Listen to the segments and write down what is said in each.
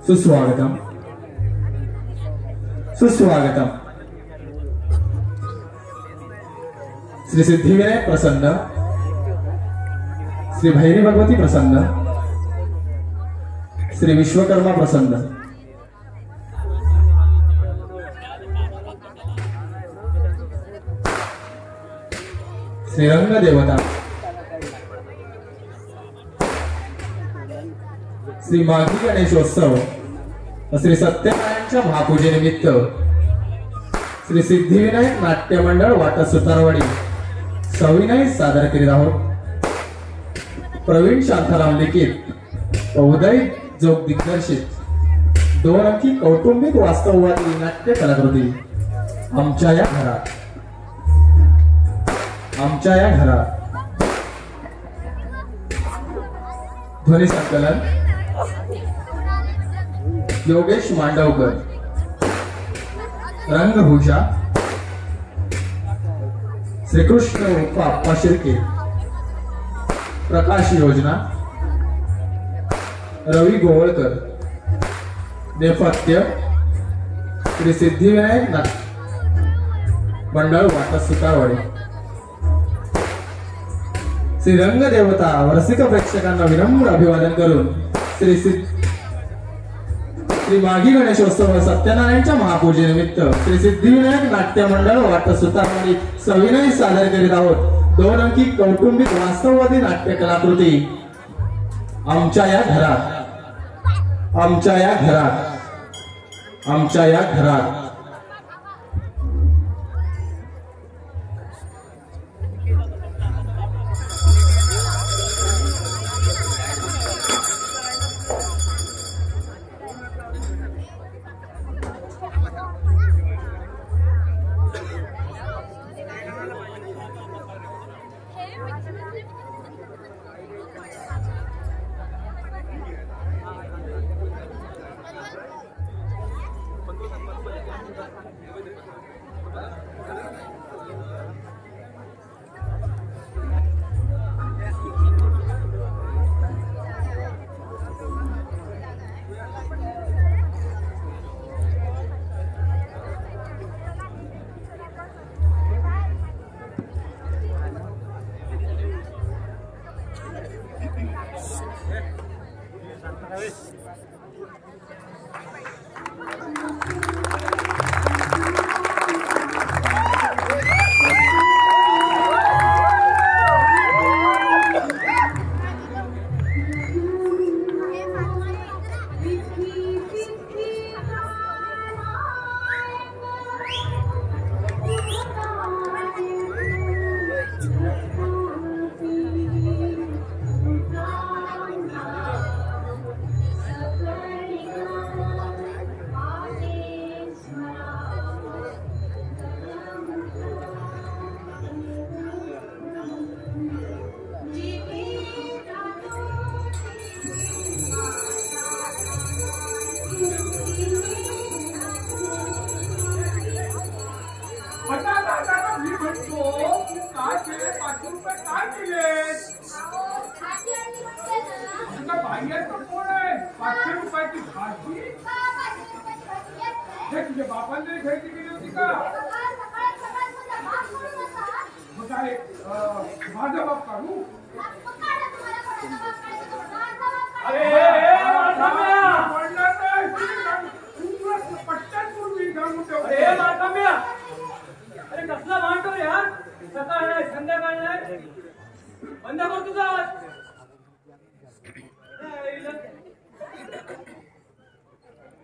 सुस्वागतम सुस्वागतम। श्री सिद्धिविनायक प्रसन्न, श्री भैरी भगवती प्रसन्न, श्री विश्वकर्मा प्रसन्न, श्री रंग देवता, श्री माघी गणेशोत्सव, श्री सत्यनारायणच्या महापूजेनिमित्त श्री सिद्धिविनायक नाट्य मंडळ वाटा सुतारवाडी सविनय सादर करीत आहोत. प्रवीण शांताराम लिखित उदय जोग दिग्दर्शित 2 अंकी कौटुंबिक वास्तववादी नाट्य कलाकृती आमच्या या घरात. आमच्या या घरात ध्वनी संकलन योगेश मांडवकर, रंगभूषा श्रीकृष्ण उर्फ अप्पा शिर्के, प्रकाश योजना रवी गोवळकर, नेपथ्य श्री सिद्धिविनायक नाट्य मंडळ वाटा सुतारवाडी. श्री रंगदेवता रसिक प्रेक्षकांना विनम्र अभिवादन करून श्री माघी गणेशोत्सव सत्यनारायणच्या महापूजेनिमित्त श्री सिद्धिविनायक नाट्य मंडळ वाटा सुतारवाडी सविनय सादर करीत आहोत. 2 अंकी कौटुंबिक वास्तववादी नाट्य कलाकृती आमच्या या घरात. आमच्या या घरात. आमच्या या घरात.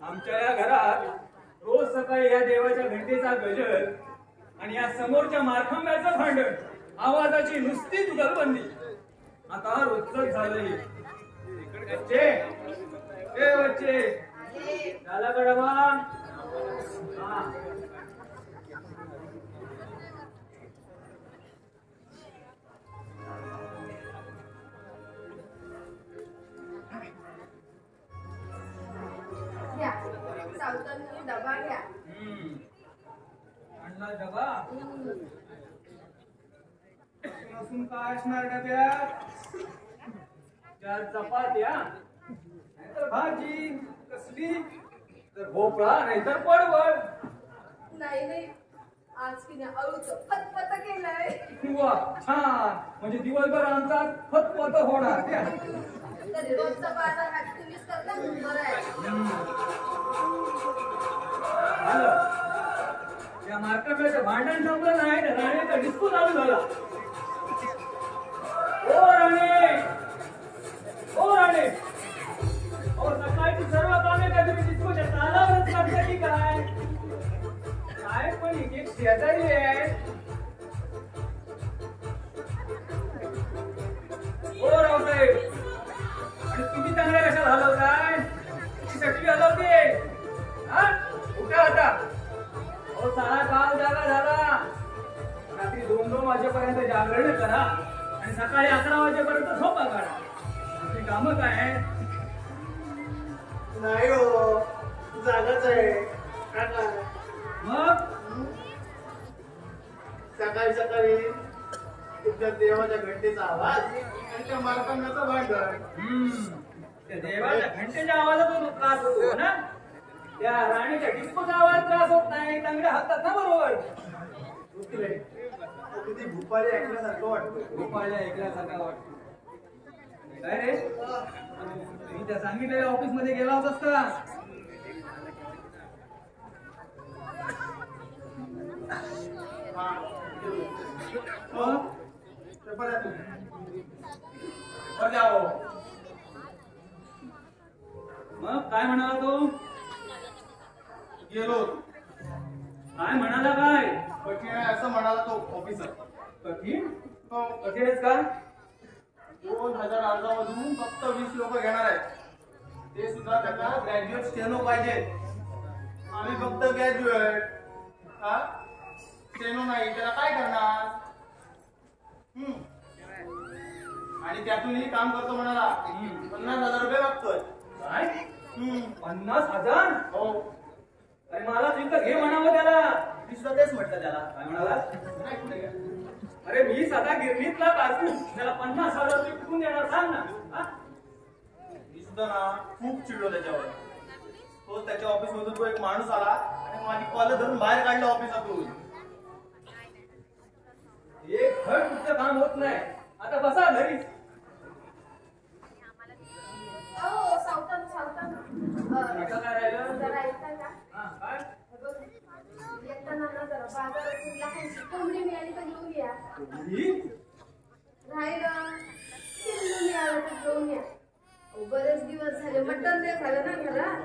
आमच्या या घरात रोज सकाळी या देवाच्या घंटेचा गजर आणि या समोरच्या मारखांब्याचं भांडण आवाजाची नुसती तुगलबंदी आता रोजच झालंय. बच्चे झाला का डबा? डबा घ्या. आणला डबा असून काय असणार डब्यात? 4 चपात्या नाहीतर भाजी कसली, तर भोपळा नाहीतर पडवळ. नाही आज की नाही अळूचं फतफत केलंय. वा छान, म्हणजे दिवसभर आमचा फतफत होणार. तरी रोजचा बाजार हा तुम्हीच करता बरं आहे. या मार्केटचं भांडण संपलं नाही, राणीचा डिस्को चालू झाला. ओ राणे, ओ राणे, ओ सकाळची सर्व कामे का तुम्ही डिस्कोच्या तालावरच करता की काय? काय पण शेजारी आहे. हो रावसाहेब, आणि तुम्ही चांगल्या कशाला हलवताय? ती सटवी हलवते. हा उठा आता. हो सारा गाव जागा झाला. रात्री 2-2 वाजेपर्यंत जागरण करा आणि सकाळी 11 वाजेपर्यंत झोपा काढा. आपली कामं काय आहे? नाही हो, जागाच आहे. मग सकाळी सकाळी तुमच्या देवाच्या घंटेचा आवाज आणि त्या मालकांनाचं भांडण. त्या देवाच्या घंटेच्या आवाजातून त्रास होतो ना. त्या राणीच्या डिस्कोचा आवाज त्रास होत नाही. चांगल्या हातात ना बरोबर. किती भूपाळी ऐकल्यासारखं वाटतं. भोपाळल्या ऐकल्यासारखा वाटतो. काय रे, मी त्या सांगितलेल्या ऑफिस मध्ये गेला होतास का? हो, पेपर आहे तुम्ही. जाओ. मग काय म्हणाला तो? गेलो. काय म्हणाला? काय कठीण आहे असं म्हणाला तो ऑफिसर. कठीण? हो, कठीणच का? 2000 अर्जामधून फक्त 20 लोक घेणार आहेत. ते सुद्धा त्यांना ग्रॅज्युएट स्टेनो पाहिजे. आम्ही फक्त ग्रॅज्युएट. हा स्टेनो नाही, त्याला काय करणार? आणि त्यातूनही काम करतो म्हणाला. 50,000 रुपये मागतोय. काय? 50,000? हो, अरे मला तिथं घे म्हणावं त्याला. मी सुद्धा तेच म्हटलं त्याला. काय म्हणाला? नाही कुठे गेला? अरे मी सदा गिरणीतला काकू, त्याला 50,000 रुपये कुठून देणार सांग ना. हा? मी सुद्धा ना खूप चिडलो त्याच्यावर. तो त्याच्या ऑफिस मधून तो एक माणूस आला आणि माझी कॉलर धरून बाहेर काढलं ऑफिसातून. एक घड तुमचं काम होत नाही. आता बसा घरी. अहो, सावधान सावधान. आता काय राहिलं? जरा ऐकता का? हा, काय? येताना ना जरा बाजारातून लहानशी कोंबडी मिळाली तर घेऊन या. कोंबडी? राहिलं चिल्लू मिळालं तर घेऊन या. अहो, बरेच दिवस झाले मटण ते झालं ना घरात.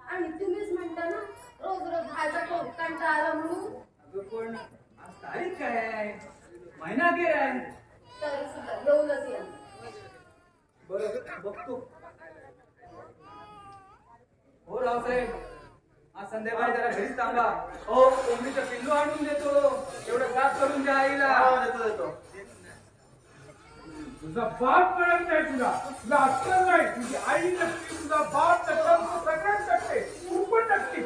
आणि तुम्हीच म्हणता ना रोज रोज भाज्या खाऊन कंटाळा आला म्हणून. अगं पण आज तारीख काय आहे? महिना अखेर आहे. तरी सुद्धा घेऊनच या. बरं बघतो. हो रावसाहेब, आज संध्याकाळी जरा घरीच थांबा. हो, कोंबडीचं पिल्लू आणून देतो. एवढं साफ करून द्या आईला. देतो देतो. तुझा बाप कळत नाही तुला. तुला अक्कल नाही. तुझी आई नसते, तुझा बाप नसता, तू सगळ्यात नसते. तू पण नसते.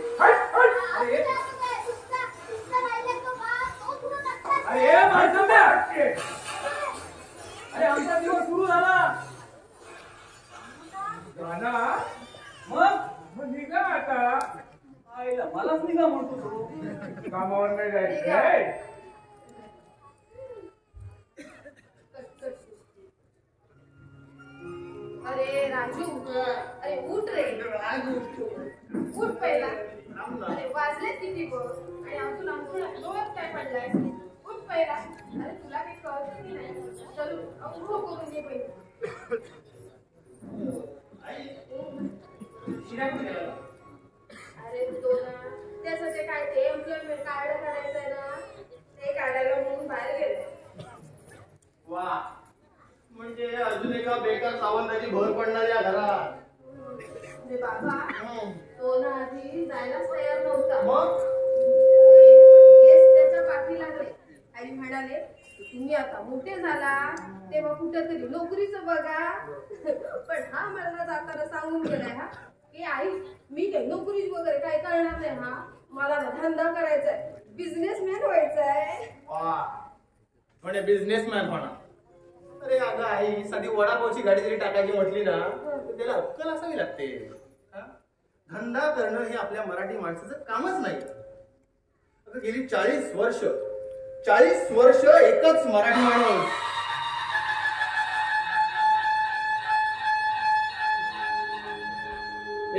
अरे अरे माणसांना. अरे आमचा दिवस सुरू झाला. गाणा मग मग निघा आता. आईला मलाच निघा म्हणतो तो. कामावर नाही जायचंय. अरे राजू, अरे उठ रे. उठ पहिला. अरे वाजले किती बघ. आणि अजून आमच्या डोळ्यात काय पडलाय? उठ पहिला. अरे तुला काही कळत की नाही? चल उठो करून घे पहिले. शिरा कुठे गेला? अरे तो ना त्यासाठी काय ते एम्प्लॉयमेंट कार्ड काढायचंय ना, ते काढायला म्हणून बाहेर गेले. वा, म्हणजे अजून एका बेकार सावंताची भर पडणार या घरात. रे बाबा, तो ना आधी जायलाच तयार नव्हता. मग हेच त्याच्या पाठी लागले आणि म्हणाले तुम्ही आता मोठे झाला तेव्हा कुठेतरी नोकरीचं बघा. पण हा मला जाताना सांगून गेलाय हा की आई मी काही नोकरी वगैरे काय करणार नाही. हा मला ना धंदा करायचा आहे, बिझनेसमॅन व्हायचंय. वा, म्हणजे बिझनेसमॅन म्हणा. अरे अगं आई, साधी वडापावची गाडी जरी टाकायची म्हटली ना तर त्याला अक्कल असावी लागते. हा? धंदा करणं हे आपल्या मराठी माणसाचं कामच नाही. अगं गेली 40 वर्ष एकच मराठी माणूस.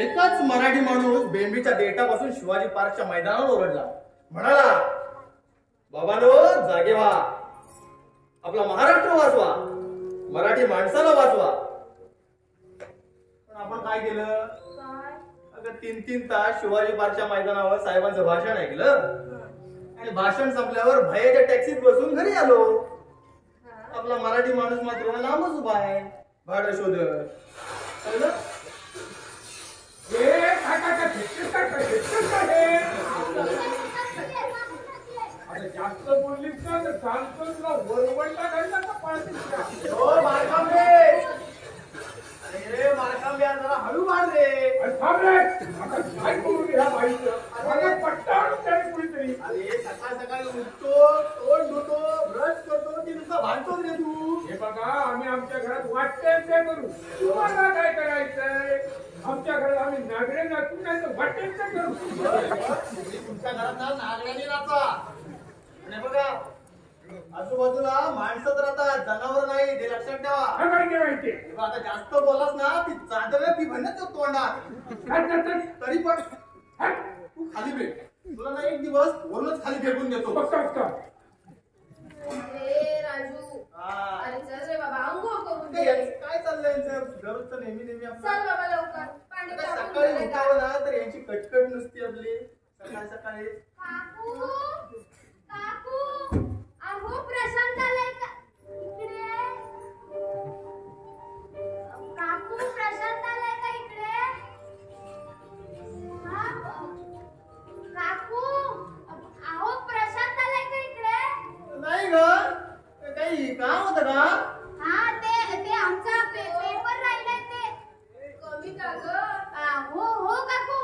एकच मराठी माणूस बेंबीच्या देठापासून शिवाजी पार्कच्या मैदानावर ओरडला. म्हणाला, बाबांनो जागे व्हा, आपला महाराष्ट्र वाचवा, मराठी माणसाला वाचवा. पण आपण काय केलं? काय? अगं 3-3 तास शिवाजी पार्कच्या मैदानावर साहेबांचं भाषण ऐकलं आणि भाषण संपल्यावर भयाच्या टॅक्सीत बसून घरी आलो. हा. आपला मराठी माणूस मात्र लांबच उभा आहे भाडं शोधत. कळलं? ए काय फेकतेस काय आता जास्त बोललीस ना तर सांगतो तुला वरवंटा घालला का पाळतीस का? ओ मारकांबे, अरे मारकांबे जरा हळू मार रे. अरे थांब रे, आता काय करू रे ह्या बाईचं? मला पट्टा आणून द्या रे कुणीतरी. अरे सकाळ सकाळी उठतो, तोंड धुतो, ब्रश करतो की नुसतं भांडतोच रे तू. हे बघा आम्ही आमच्या घरात वाटते ते करू, तुम्हाला काय करायचंय? आमच्या घरात आम्ही नागडे नाचू नाही तर वाटेल ते करू. तुमच्या घरात ना नागड्याने नाचा. आणि बघा आजूबाजूला माणसंच राहतात, जनावर नाही, ते लक्षात ठेवा. हा काय माहिती तेव्हा आता जास्त बोलास ना ती चादव्या ती म्हणत तोंडात. काय करतात? तरी पण तू खाली भेट. तुला ना एक दिवस वरूनच खाली फेकून देतो. बघता अरे राजू, हा. अरे चल रे बाबा, अंघोळ करून ते दे. काय चाललंय यांचं? दररोजचं नेहमी आपलं. चल बाबा लवकर, पाणी आता टाकून सकाळी दे उठावं का? ना तर यांची कटकट नुसती आपली सकाळी सकाळी. काकू काकू अहो प्रशांत आलाय का इकडे काकू प्रशांत आलाय का इकडे हा काकू अहो प्रशांत आलाय का इकडे नाही ग, काही काम होतं का? हा ते आमचा पेपर राहिलाय ते कमी का ग? हो काकू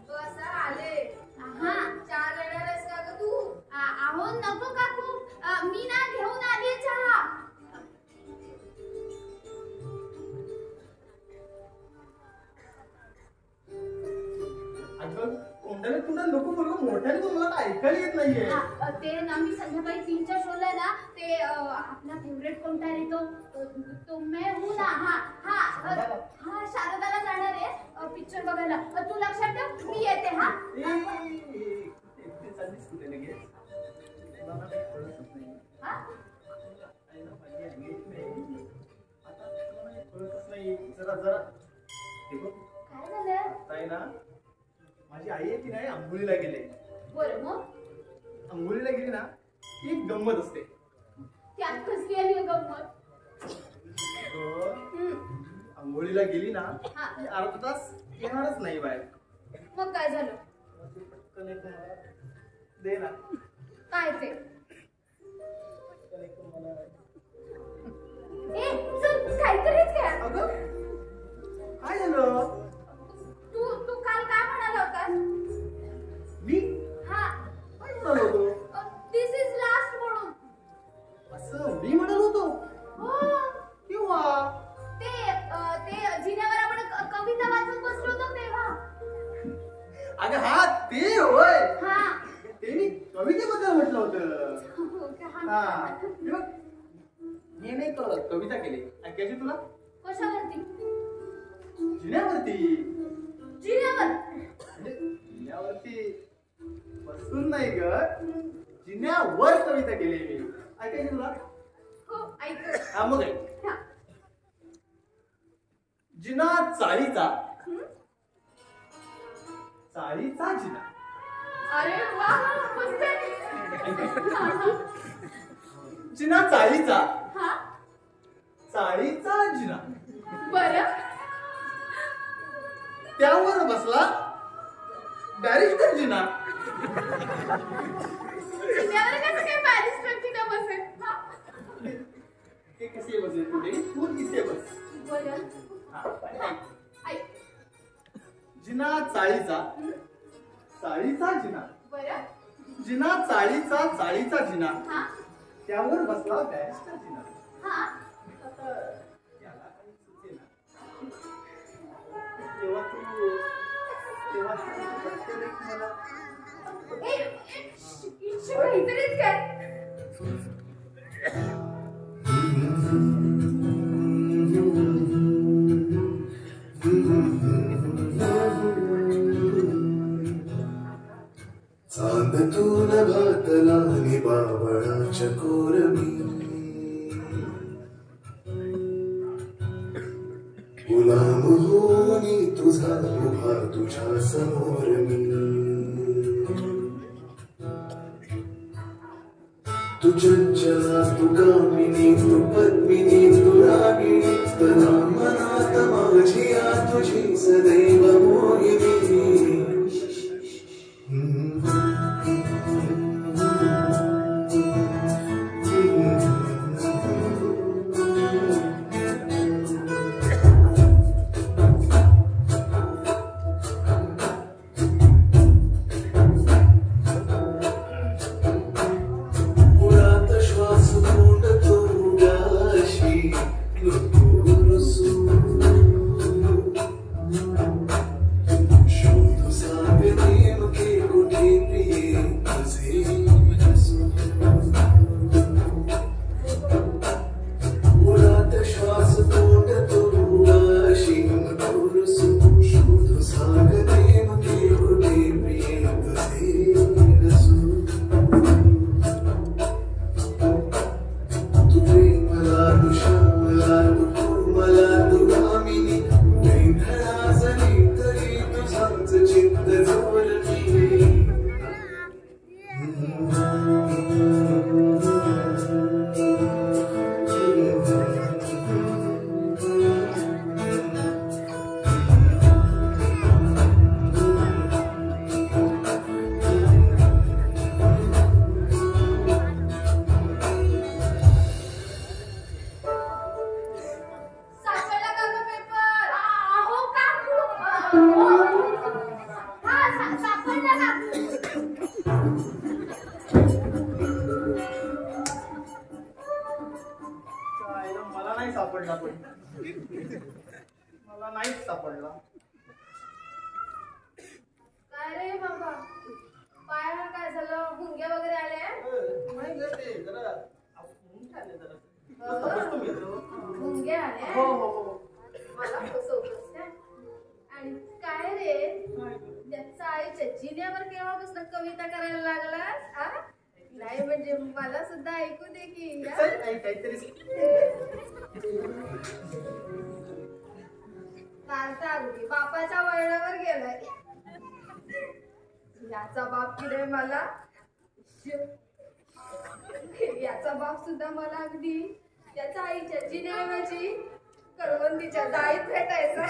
बसा आले. हा चहा घेणार आहेस का ग तू? अहो नको काकू मी ना घेऊन आली चहा अगं कोंडाने तुला नको बोलू, मोठ्याने बोल, मला काय ऐकायला येत नाहीये. ते ना मी संध्याकाळी 3च्या शोला ना ते आपला फेवरेट कोणता आहे तो मैं हूं ना हा शारदाला जाणार आहे पिक्चर बघायला तू लक्षात ठेव मी येते हा एकटी चाललीस कुठे लगेच? तुला ना काही कळतच नाही. हा? आई ना माझी engagement नाही. आता तुला नाही कळतच नाही. जरा हे बघ, काय झालं आता आहे ना माझी आई आहे की नाही आंघोळीला गेले. बरं मग आंघोळीला गेली ना की एक गंमत असते. त्यात कसली आली गंमत आंघोळीला गेली ना हा. की अर्धा तास येणारच नाही बाहेर. मग काय झालं पटकन एक मला दे ना. काय ते पटकन एक मला. ए चल काहीतरीच काय अगं काय झालं? तू काल काय म्हणाला होतास मी हा काय म्हणालो होतो? दिस इज लास्ट म्हणून असं मी म्हणालो होतो हो किंवा ते जिन्यावर आपण कविता वाचत बसलो होतो तेव्हा अगं हा ते होय. हा ते मी कवितेबद्दल म्हटलं होतं. हो का? हा हे बघ, मी नाही कविता केली. ऐकायची तुला? कशावरती जिन्यावरती. जिन्यावर म्हणजे जिन्यावरती बसून नाही ग, जिन्यावर कविता केली मी. ऐकायची तुला? हो ऐक हा मग ऐक. हा. जिना चाळीचा, चाळीचा जिना. अरे वा मस्त आहे. जिना चाळीचा, हा चाळीचा जिना. बरं त्यावर बसला बॅरिस्टर जिना. जिन्यावर कसं काय बॅरिस्टरची ना बसेल हा. ते कसे बसेल पुढे, तू इथे बस. बरं हा. ऐक जिना चाळीचा, चाळीचा जिना. बरं जिना चाळीचा, चाळीचा जिना. हा त्यावर बसला बॅरिस्टर जिना. हा आता याला काही सुचेना. तेव्हा तू पटकन एक मला काहीतरीच काय चांद तून घातला नि बावळाच्या कोरमी, गुलाम होनी तुझा उभा तुझ्या समोर मी. तू चंचला तू कामिनी तू पद्मिनी तू रागिणी तला मनात माझी आ तुझी सदैव मोहिनी मला नाहीच सापडला. काय रे बाबा, पायाला काय झालं? भुंगे वगैरे आले? नाही ग, ते जरा मुंगे आले जरा. भुंगे आले? हो हो हो. मला फसवतोस काय? आणि काय रे, त्याच्या आईच्या जिन्यावर केव्हापासून कविता करायला लागलास? नाही म्हणजे मला सुद्धा ऐकू दे की. काहीतरी कालचा अगदी बापाच्या वळणावर गेलाय. याचा बाप किडे मला, याचा बाप सुद्धा मला अगदी त्याच्या आईच्या जिन्याऐवजी करवंदीच्या जाळीत भेटायचा.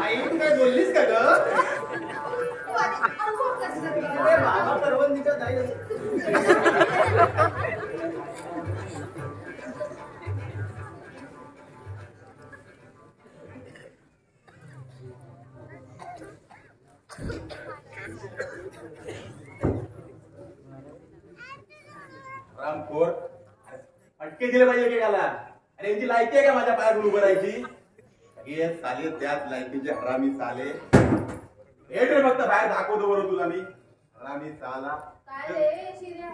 आई तू काय बोललीस का ग? बाबा करवंदीच्या जाळीत. रामखोर अटके दिले पाहिजे की त्याला. अरे यांची लायकी आहे का माझ्या पायात उभं राहायची? सगळे साले त्याच लायकीचे हरामी साले. हेट रे फक्त बाहेर दाखवतो बरोबर तुला मी. हरामी साला. काय रे शिर्या,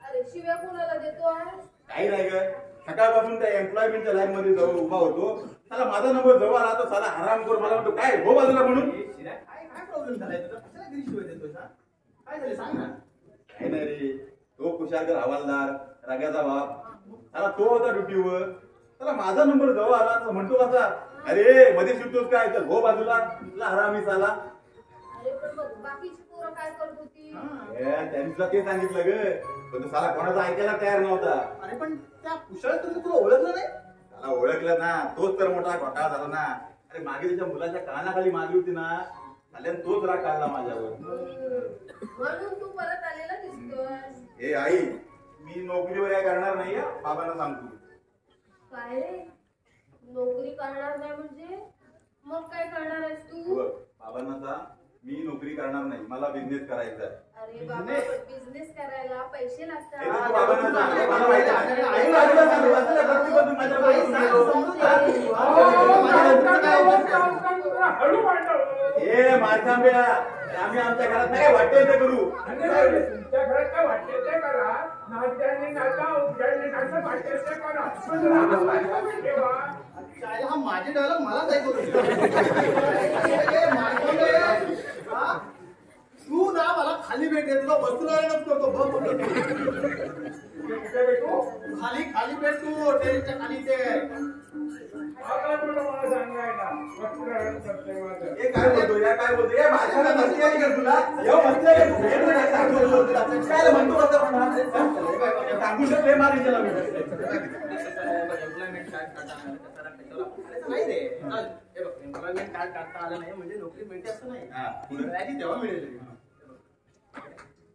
अरे शिव्या कोणाला देतोय? काही नाही ग, सकाळपासून त्या एम्प्लॉयमेंटच्या लाईन मध्ये जवळ उभा होतो. साला माझा नंबर जवळ आला तर साला हरामखोर मला म्हणतो काय हो बाजूला म्हणून. काय प्रॉब्लेम झालाय तुझा? कशाला घरी शिवाय देतोय? काय झालं सांग ना. काही नाही रे, तो कुशारकर हवालदार राग्याचा बाप, त्याला तो होता ड्युटीवर. त्याला माझा नंबर जवळ आला तर म्हणतो कसा, अरे मध्ये शिवतोस काय तर हो बाजूला, तुला हरामी साला. अरे पण बघ बाकीची पोरं काय करत होती? त्यांनी तुला ते सांगितलं ग, पण तो साला कोणाचा ऐकायला तयार नव्हता. अरे पण त्या कुशळ तुला ओळखलं नाही? त्याला ओळखलं ना, तोच तर मोठा घोटाळा झाला ना. अरे मागे त्याच्या मुलाच्या कानाखाली मारली होती ना, झाल्यानं तोच राग काढला माझ्यावर. म्हणून तू परत आलेला दिसतोय. हे आई, मी नोकरीवर काय करणार नाही बाबांना सांगतो. काय रे, नोकरी करणार नाही म्हणजे मग काय करणार आहेस तू? बाबांना सांग मी नोकरी करणार नाही, मला बिझनेस करायचा आहे. अरे बाबा, बिझनेस करायला पैसे लागतात. हे तू बाबांना सांग, मला माहिती आहे. आई बाजूला सांगू, असं काय प्रत्येक बाजूला माझ्या बाजूला हळू मांडव. हे मारखांब्या, आम्ही आमच्या घरात नाही वाटेल ते करू. तुमच्या घरात काय वाटते ते करा, नाचल्याने नाचा, उद्याने नाचा, वाटते ते करा. हा माझे डायलॉग मलाच ऐकू दे. तू ना मला खाली भेट दे, तुला वस्त्रालयात करतो. खाली खाली भेट तू, टेरिसच्या खाली ते. मला सांगायला वस्त्रालयात करतोय माझं. हे काय बोलतो या, काय बोलतो या? भाषणाला मस्ती आली का तुला? येऊ मस्ती आली का? काय म्हणतो कसं म्हणा? अरे सांगून तर लय मार विचारला मी. एम्प्लॉयमेंट कार्ड काढता आलं नाही रे. हे बघ, एम्प्लॉयमेंट कार्ड काढता आलं नाही म्हणजे नोकरी मिळते असं नाही. हा, पुढे. मिळाली तेव्हा मिळेल.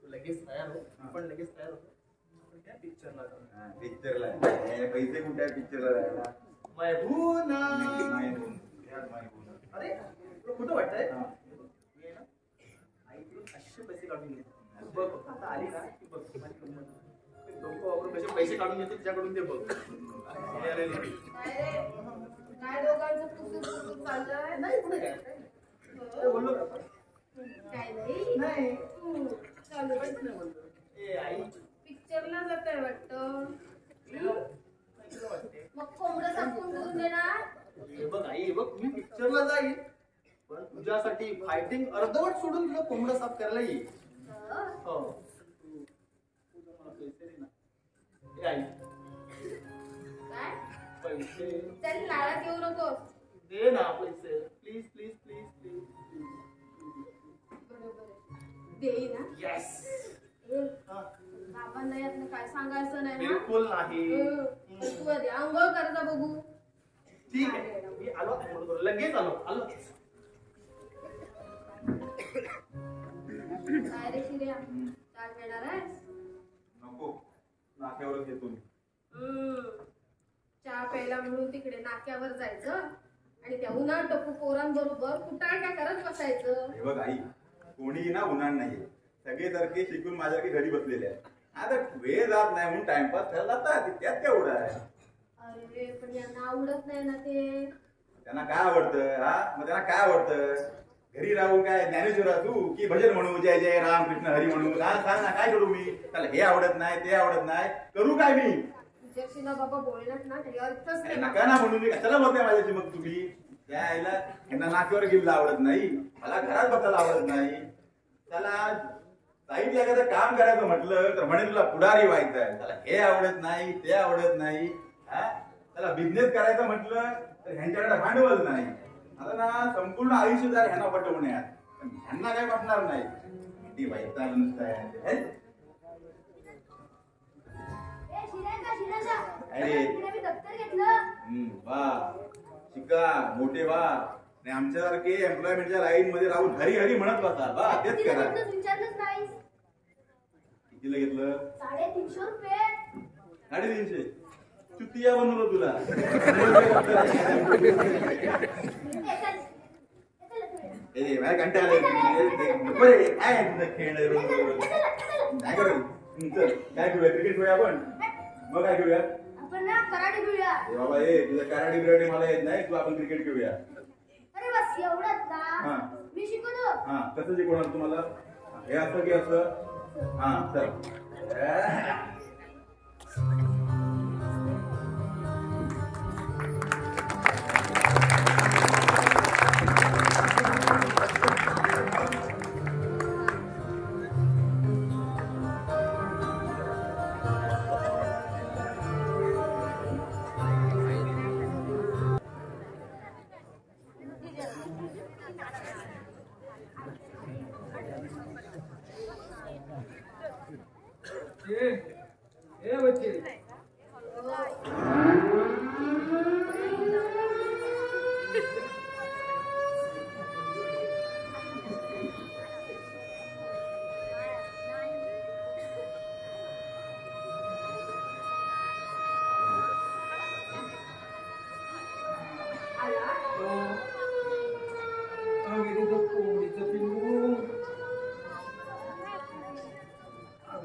तू लगेच तयार हो. आपण लगेच तयार होतो. आपण त्या पिक्चरला जाऊ. पिक्चरला पैसे कुठे आहे पिक्चरला जायला? मैबूना. मैबूना. अरे तुला कुठं वाटतंय? ये ना, आई तुला 500 पैसे काढून घेते. बघ आता आली ना की बघ डोकं वापरून कसे पैसे काढून घेते तिच्याकडून ते बघ. काय रे? काय दोघांचं पुसून चाललंय? नाही पुढे काय बोललो का? काय नाही चालू बोललो. ए आई पिक्चरला जात आहे वाटतं. तुला वाटते मग कोंबडं संपून देऊन देणार. हे बघ आई हे बघ मी पिक्चरला जाईल पण तुझ्यासाठी फायटिंग अर्धवट सोडून तुला कोंबडा साफ करायला येईल. हो तू मला पैसे दे ना. ए आई काय पैसे चल नाराज येऊ नकोस. दे ना पैसे प्लीज प्लीज प्लीज प्लीज. बरोबर देई ना. येस बाबांना यातनं काय सांगायचं नाही ना. बिलकुल नाही. तू आधी आंघोळ करता बघू. ठीक आहे मी आलो आंघोळ करू. लगेच आलो. काय रे शिर्या चहा घेणार आहेस? नको, नाक्यावरच येतो मी. चहा प्यायला म्हणून तिकडे नाक्यावर जायचं आणि त्या उन्हाळ टप्पू पोरांबरोबर कुटाळक्या करत बसायचं. हे बघ आई, कोणी ना उन्हाळ नाहीये. सगळे सारखे शिकून माझ्याकडे घरी बसलेले आहेत. आता वेळ जात नाही म्हणून टाइमपास करायला जातात. त्यात केवढं आहे? अरे पण यांना आवडत नाही ना ते. त्यांना काय आवडतं? हा मग त्यांना काय आवडतं? घरी राहून काय ज्ञानेश्वर असू की भजन म्हणू, जय जय राम कृष्ण हरी म्हणू? सांग ना काय करू मी? त्याला हे आवडत नाही ते आवडत नाही, करू काय मी? तुझ्याशी ना बाबा बोलण्यात ना काही अर्थच नाही. नका ना म्हणून मी कशाला बोलते माझ्याशी मग तुम्ही? त्या आईला यांना नाक्यावर गेलेला आवडत नाही, मला घरात बसायला आवडत नाही. त्याला साईडला एखादं काम करायचं म्हटलं तर म्हणे तुला पुढारी व्हायचं आहे. त्याला हे आवडत नाही ते आवडत नाही. त्याला बिझनेस करायचं म्हटलं तर ह्यांच्याकडे भांडवल नाही. आता ना संपूर्ण आयुष्य जर ह्यांना पटवण्यात ह्यांना काय वाटणार नाही. ती व्हायचा नुसतं वा शिका मोठे वा. आणि आमच्यासारखे एम्प्लॉयमेंटच्या लाईन मध्ये राहून हरी हरी म्हणत बसा. बा तेच करा. विचारलंच नाही. कितीला घेतलं? 350 रुपये. 350. चुतिया बनवलं तुला. कंटाळा काय करू? काय घेऊया? क्रिकेट खेळूया आपण. मग काय घेऊया? आपण ना कराटे खेळूया. बाबा हे तुझं कराटे बिराटे मला येत नाही. तू आपण क्रिकेट खेळूया. अरे बस एवढंच का? मी शिकवतो. हा कसं शिकवणार तुम्हाला? हे असं की असं? हा चल. ए बच्चे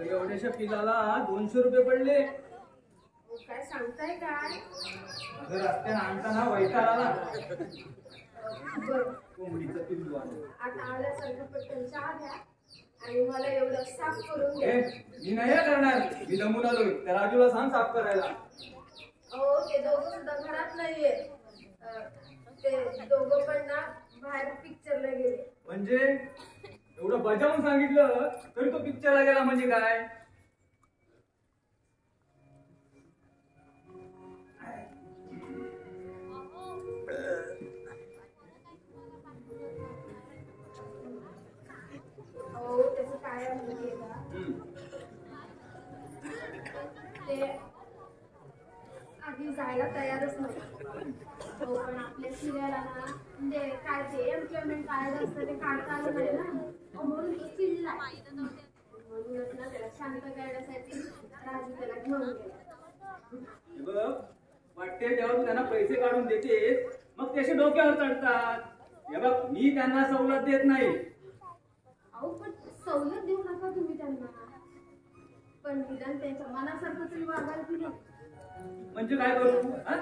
एवढ्याशा पिलाला 200 रुपये पडले. काय सांगताय काय? अगं रस्त्याने आणताना वैताग आला. बरं कोंबडीचं पिल्लू आलं. आता आल्यासारखं पटकन चहा घ्या आणि मला एवढं साफ करून द्या. मी नाही करणार. मी दमून आलोय. त्या राजूला सांग साफ करायला. हो ते दोघं सुद्धा घरात नाहीये. ते दोघं पण ना बाहेर पिक्चरला गेले. म्हणजे एवढं बजावून सांगितलं तरी तो पिक्चरला गेला म्हणजे काय? हो त्याचं काय आहे माहितीये का? ते आधी जायला तयारच नाही. हो पण आपल्या सिरियलला ना म्हणजे काय ते एम्प्लॉयमेंट काढायचं असतं ते काढता आलं नाही ना म्हणून तो चिडला. म्हणूनच ना त्याला शांत करण्यासाठी राजू त्याला घेऊन गेला. बघ वाटते जेव्हा तू त्यांना पैसे काढून देतेस मग त्याचे डोक्यावर चढतात. हे बघ मी त्यांना सवलत देत नाही. अहो पण सवलत देऊ नका तुम्ही त्यांना, पण निदान त्यांच्या मनासारखं तरी वागायला दिलं. म्हणजे काय करू हा?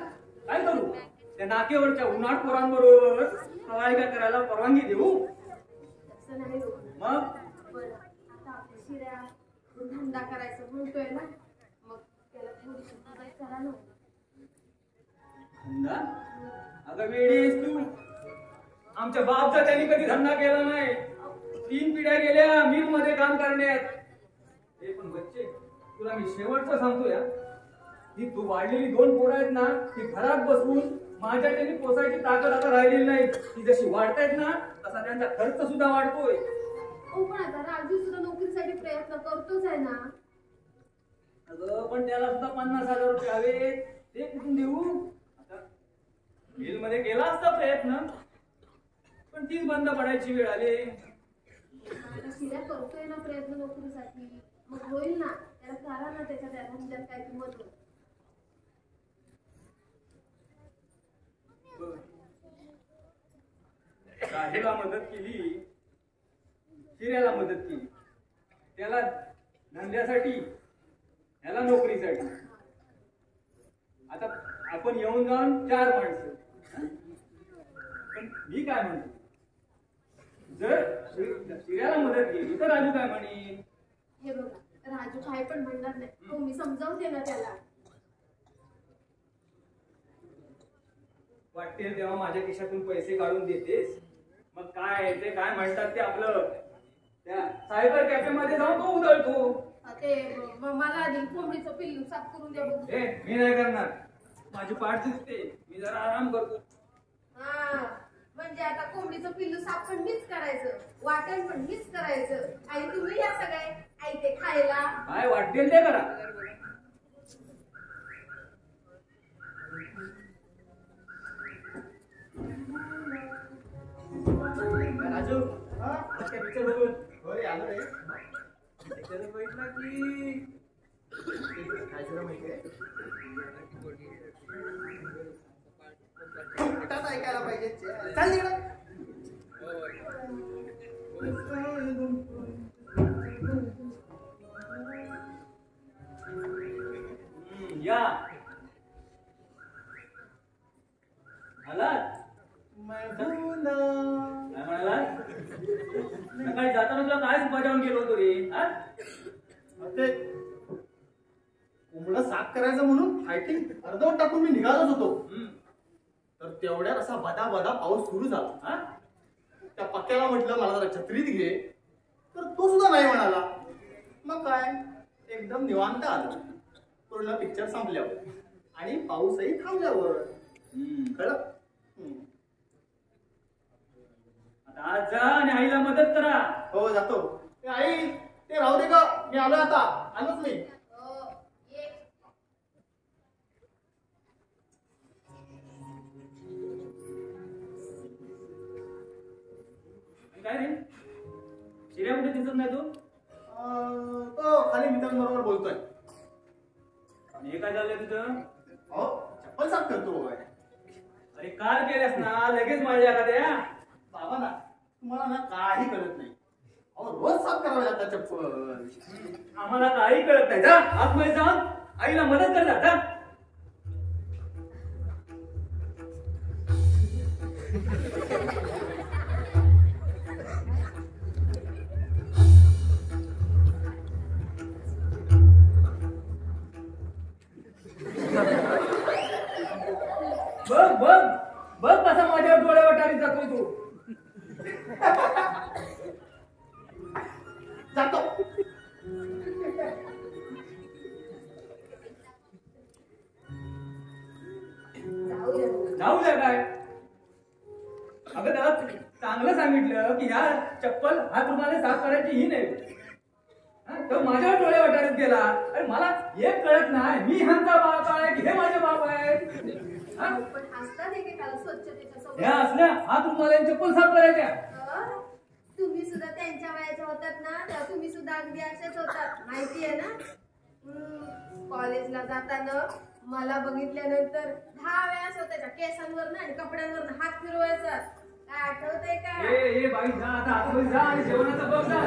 काय करू त्या नाकेवरच्या उन्हाळ पोरांबरोबर प्रवाहिका करायला परवानगी देऊ? तसं नाही होत. मग बरं आता आपल्या शिऱ्या धंदा करायचं म्हणतोय ना, मग त्याला थोडीशी मदत करा ना. धंदा? अगं वेळीस तू आमच्या बापचा त्यांनी कधी धंदा केला नाही. 3 पिढ्या गेल्या मिल मध्ये काम करण्यात. हे पण बच्चे तुला मी शेवटचं सांगतोय ही तू वाढलेली 2 पोरं आहेत ना ती घरात बसून माझ्या त्यांनी पोसायची ताकद आता राहिलेली नाही. ती जशी वाढतायत ना तसा त्यांचा खर्च सुद्धा वाढतोय. हो पण आता राजू सुद्धा नोकरीसाठी प्रयत्न करतोच आहे ना. अगं पण त्याला सुद्धा 50,000 रुपये हवे ते कुठून देऊ? आता मिल मध्ये केला असता प्रयत्न पण तीच बंद पडायची वेळ आली. आता शिऱ्या करतोय ना प्रयत्न नोकरीसाठी, मग होईल ना. त्याला करा ना त्याच्या त्या धंद्यात काय किंमत होईल. राजूला मदत केली, शिऱ्याला मदत केली, त्याला धंद्यासाठी याला नोकरीसाठी. आता आपण येऊन जाऊन 4 माणसं. पण मी काय म्हणतो जर शिऱ्याला मदत केली तर राजू काय म्हणेल? हे बघा राजू काय पण म्हणणार नाही. हो मी समजावते ना त्याला. वाटते तेव्हा माझ्या खिशातून पैसे काढून देतेस मग काय ते काय म्हणतात ते आपलं त्या सायबर कॅफे मध्ये जाऊन तो उधळतो. ते मला आधी कोंबडीचं पिल्लू साफ करून द्या बघू. मी नाही करणार. माझी पाठ दिसते मी जरा आराम करतो. हा म्हणजे आता कोंबडीचं पिल्लू साफ पण मीच करायचं, वाटण पण मीच करायचं. आई तुम्ही या सगळे आई ते खायला काय वाटेल ते करा. राजू पिक्चर बघून होय आलो रे. पिक्चर बघितला की खायचं माहितीये ऐकायला पाहिजे. चाल या आलात काय म्हणाला? सकाळी जाताना तुला काय बजावून गेलो होतो रे? ते कोंबडं साफ करायचं म्हणून फायटिंग अर्धवट टाकून मी निघालोच होतो. तर तेवढ्यात असा बदा बदा पाऊस सुरू झाला. त्या पक्क्याला म्हटलं मला जरा छत्रीत घे, तर तो सुद्धा नाही म्हणाला. मग काय एकदम निवांत आलं. पूर्ण पिक्चर संपल्यावर आणि पाऊसही थांबल्यावर कळलं. आता आज जा आणि आईला मदत करा. हो जातो. आई ते राहू दे का, मी आलो आता. आलोच मी. काय रे शिऱ्या कुठे दिसत नाही? तो खाली मित्रांबरोबर बोलतोय. आणि हे काय झालंय तुझं? हो चप्पल साफ करतो. अरे काल केल्यास ना लगेच माझ्या एखाद्या बाबा ना तुम्हाला ना काही कळत नाही. अहो रोज साफ करावं लागतं चप्पल. आम्हाला काही कळत नाही. जा आतमध्ये जाऊन आईला मदत कर जा. बघ बघ बघ कसा माझ्यावर डोळे वाटारी जातोय तू. जातो. जाऊ द्या काय? अगं त्याला चांगलं सांगितलं की ह्या चप्पल हात रुमाने साफ करायची ही नाही. तो माझ्यावर डोळे वाटारे करत गेला. अरे मला एक कळत नाही, मी ह्यांचा बाप आहे की हे माझे बाप आहेत. पण हसतात एकेकाला स्वच्छतेच्या ह्या सोबत. असल्या हात रुमाला चप्पल साफ करायच्या. तुम्ही सुद्धा त्यांच्या वयाच्या होतात ना, तेव्हा तुम्ही सुद्धा अगदी असेच होतात, माहिती आहे ना. कॉलेजला जाताना मला बघितल्यानंतर 10 वेळा स्वतःच्या केसांवर आणि कपड्यांवर हात फिरवायचा. काय आठवतंय का? ए बाई जा आता आतमध्ये जा आणि जेवणाचा बघ जा.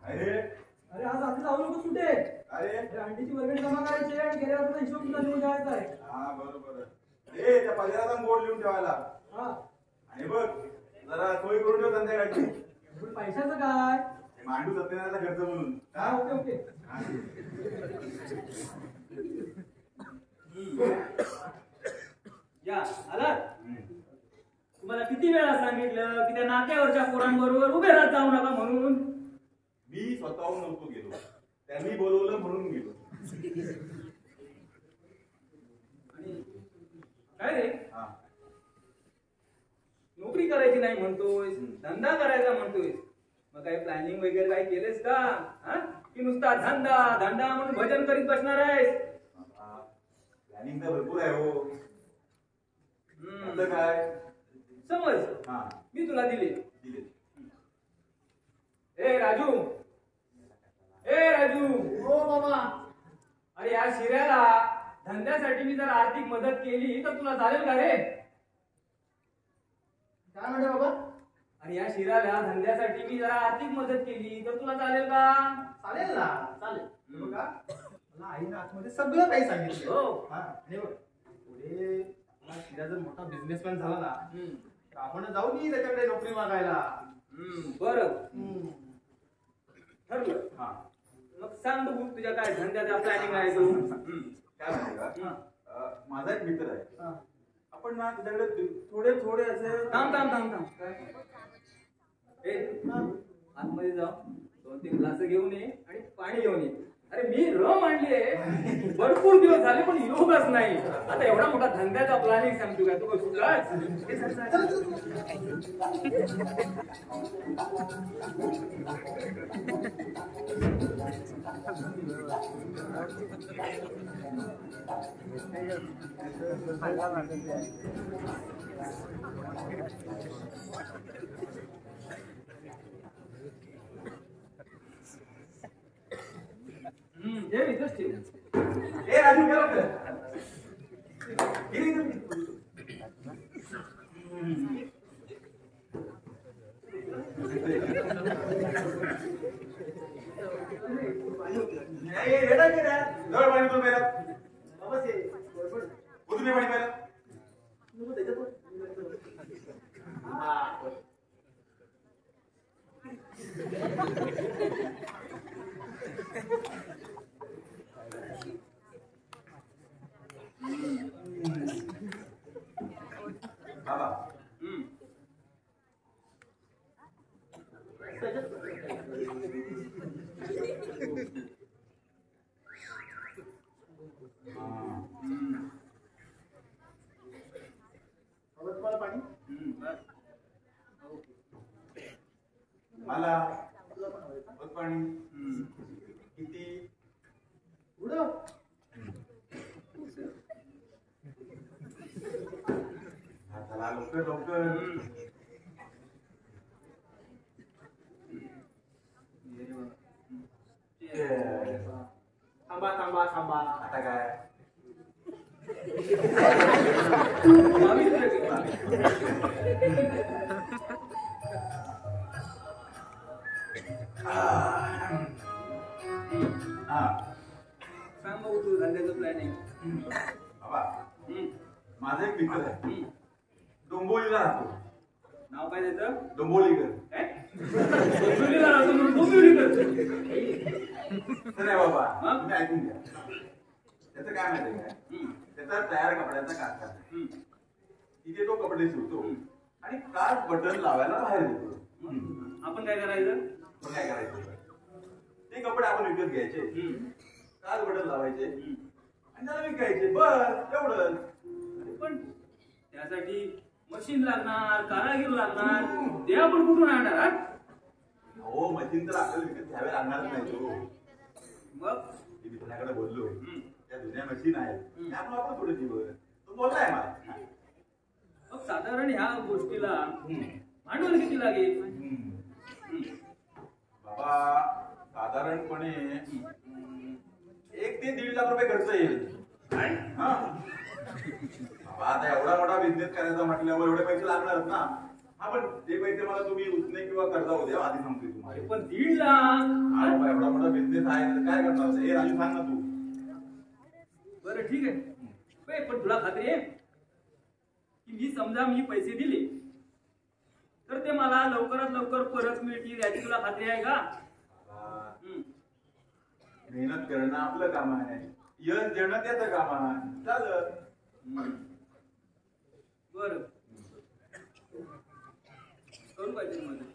अरे आज रात्री जाऊ नको कुठे. अरे अंडीची वर्गणी जमा करायची आणि गेल्या वर्षाचा हिशोब तुला लिहून द्यायचा आहे. हा बरोबर. ए त्या पगाराचा बोर्ड लिहून ठेवायला. हा आणि बघ जरा सोय करून ठेव संध्याकाळची. पण पैशाचं काय? मांडू सत्यनारायणचा खर्च म्हणून. हा ओके. या आलात. तुम्हाला किती वेळा सांगितलं की त्या नाक्यावरच्या पोरांबरोबर उभे राहत जाऊ नका म्हणून. मी स्वतःहून नव्हतो गेलो, त्यांनी बोलवलं म्हणून गेलो. आणि काय रे, हा नोकरी करायची नाही म्हणतोय, धंदा करायचा म्हणतोय, मग काही प्लॅनिंग वगैरे काही केलेस का? हा की नुसता धंदा धंदा म्हणून भजन करीत बसणार आहेस? प्लॅनिंग तर भरपूर आहे हो. आता काय समज हा मी तुला दिली. दिले. ए राजू, ए राजू. हो बाबा. अरे या शिऱ्याला धंद्यासाठी मी जर आर्थिक मदत केली तर तुला चालेल का रे? काय म्हणते बाबा? आणि या शिऱ्याला धंद्यासाठी मी जरा आर्थिक मदत केली तर तुला चालेल का? चालेल ना, चालेल. हे बघा मला आईनं आतमध्ये सगळं काही सांगितलं. हो. हा हे बघ पुढे मला शिरा जर मोठा बिझनेसमॅन झाला ना तर आपण जाऊ नी त्याच्याकडे नोकरी मागायला. बरं ठरलं. हा मग सांग बघू तुझ्या काय धंद्याचा प्लॅनिंग आहे तो. काय माहिती का, माझा एक मित्र आहे. हा. आपण ना त्याच्याकडे थोडे थोडे असे थांब. ए आतमध्ये जाऊ 2-3 ग्लास घेऊन ये आणि पाणी घेऊन ये. अरे मी रम आणलीये, भरपूर दिवस झाले पण योगच नाही. आता एवढा मोठा धंद्याचा प्लॅनिंग सांगतो काय तू सुद्धाच. ए राजू गेला तर जवळ पाणी तो पहिला उतरे पाणी पहिला. बाबा तुम्हाला पाणी मला पाणी किती उडव. चला लवकर लवकर. थांबा. आता काय सांग बघू तू धंद्याचं प्लॅनिंग. बाबा माझा एक मित्र आहे, डोंबोलीला राहतो. नाव काय त्याचं? डोंबोलीकर. काय डोंबिवलीला राहतो म्हणून डोंबिवलीकर. तर नाही बाबा तुम्ही ऐकून घ्या. त्याचं काय माहिती काय, त्याचा तयार कपड्याचा कारखाना आहे. तिथे तो कपडे शिवतो आणि कार बटन लावायला बाहेर देतो. आपण काय करायचं? पण काय करायचं, ते कपडे आपण विकत घ्यायचे, काच बटन लावायचे आणि त्याला विकायचे, बस एवढं. पण त्यासाठी मशीन लागणार, कारागीर लागणार, ते आपण कुठून आणणार हा? हो, मशीन तर आपल्याला विकत घ्यावे लागणारच नाही तो. मग मी मित्राकडे बोललो, त्या जुन्या मशीन आहेत त्यात वापर थोडं दिवस. तो बोललाय मला. मग साधारण ह्या गोष्टीला भांडवल किती लागेल? बाबा साधारणपणे 1 ते 1.5 लाख रुपये खर्च येईल. हा बाबा, आता एवढा मोठा बिझनेस करायचा म्हटल्यावर एवढे पैसे लागणारच ना. हा, पण ते पैसे मला तुम्ही उसने किंवा कर्जावर द्या, आधी सांगतोय तुम्हाला. पण 1.5 लाख हा बाबा, एवढा मोठा बिझनेस आहे तर काय करणार? हे राजू सांग ना तू. बरं ठीक आहे. पण तुला खात्री आहे की मी समजा मी पैसे दिले तर ते मला लवकरात लवकर परत मिळतील याची तुला खात्री आहे का? मेहनत करणं आपलं काम आहे, यश देणं त्याचं काम आहे. चालत. बर करू पाहिजे मध्ये.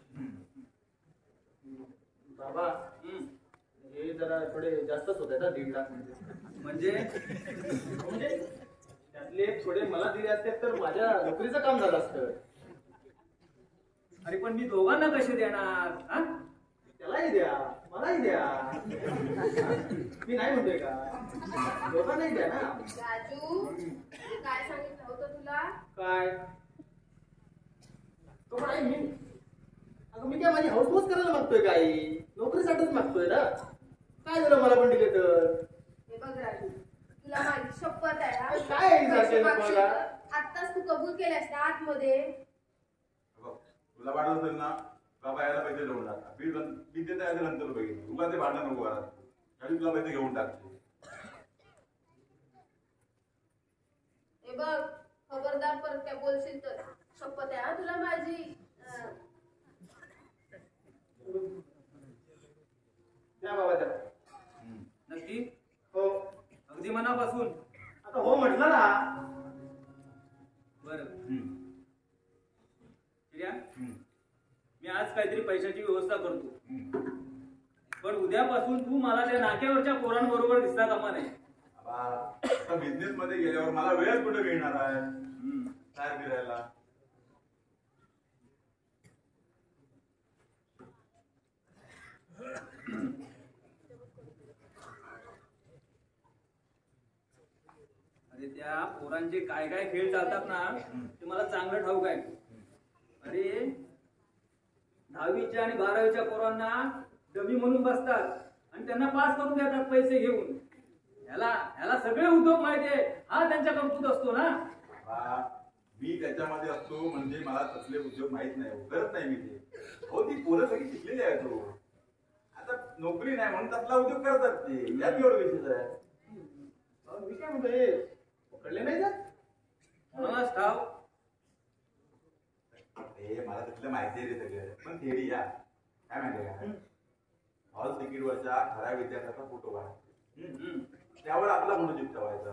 बाबा हे जरा थोडे जास्तच होत आहे ना 1.5 लाख म्हणजे त्यातले थोडे मला दिले असते तर माझ्या नोकरीचं काम झालं असतं. अरे पण मी दोघांना कसे देणार हा? त्यालाही द्या, मलाही द्या. मी नाही म्हणतोय का, दोघांनाही द्या ना. राजू काय सांगितलं होतं तुला? काय तो पण आई, मी काय माझी हाऊसमौज करायला मागतोय का आई? नोकरीसाठीच मागतोय ना. काय झालं मला पण दिले तर? हे बघ राजू, तुला माझी शपथ आहे हा. काय आहे पैसे शपथ? मागशील तर आत्ताच तू कबूल केल्यास ना आतमध्ये. तुला वाटत असेल ना बाबा याला पैसे देऊन टाका, बिल देता यायचं नंतर बघितलं. तुला ते भांडण नको घरात, त्यावेळी तुला पैसे घेऊन टाकते. हे बघ, खबरदार परत काय बोलशील तर शपथ आहे हा तुला माझी. द्या बाबा द्या. नक्की? हो, अगदी मनापासून? आता हो म्हटलं ना. बर मी आज काहीतरी पैशाची व्यवस्था करतो, पण उद्यापासून तू मला त्या नाक्यावरच्या पोरांबरोबर दिसता कामा नाही. आता बिझनेस मध्ये गेल्यावर मला वेळ कुठे मिळणार आहे काय फिरायला? अरे त्या पोरांचे काय काय खेळ चालतात ना ते मला चांगलं ठाऊक आहे. अरे 10वीच्या आणि 12वीच्या पोरांना डबी म्हणून बसतात आणि त्यांना पास करून देतात पैसे घेऊन. ह्याला सगळे उद्योग माहितीये, हा त्यांच्या कर्तृत्व असतो ना. मी त्याच्यामध्ये असतो म्हणजे मला तसले उद्योग माहित नाही, करत नाही मी ते. हो, ती पोरं सगळी शिकलेली आहेत. हो, आता नोकरी नाही म्हणून तसला उद्योग करतात ते, यात एवढं विशेष आहे. मी काय म्हणतोय, पकडले नाही जात मलाच ठाव. मला तिथलं माहिती आहे रे सगळं, पण थेरी या काय माहितीये का, हॉल तिकीटवरच्या खऱ्या विद्यार्थ्याचा फोटो काढायचा, त्यावर आपला फोटो चिकटवायचा,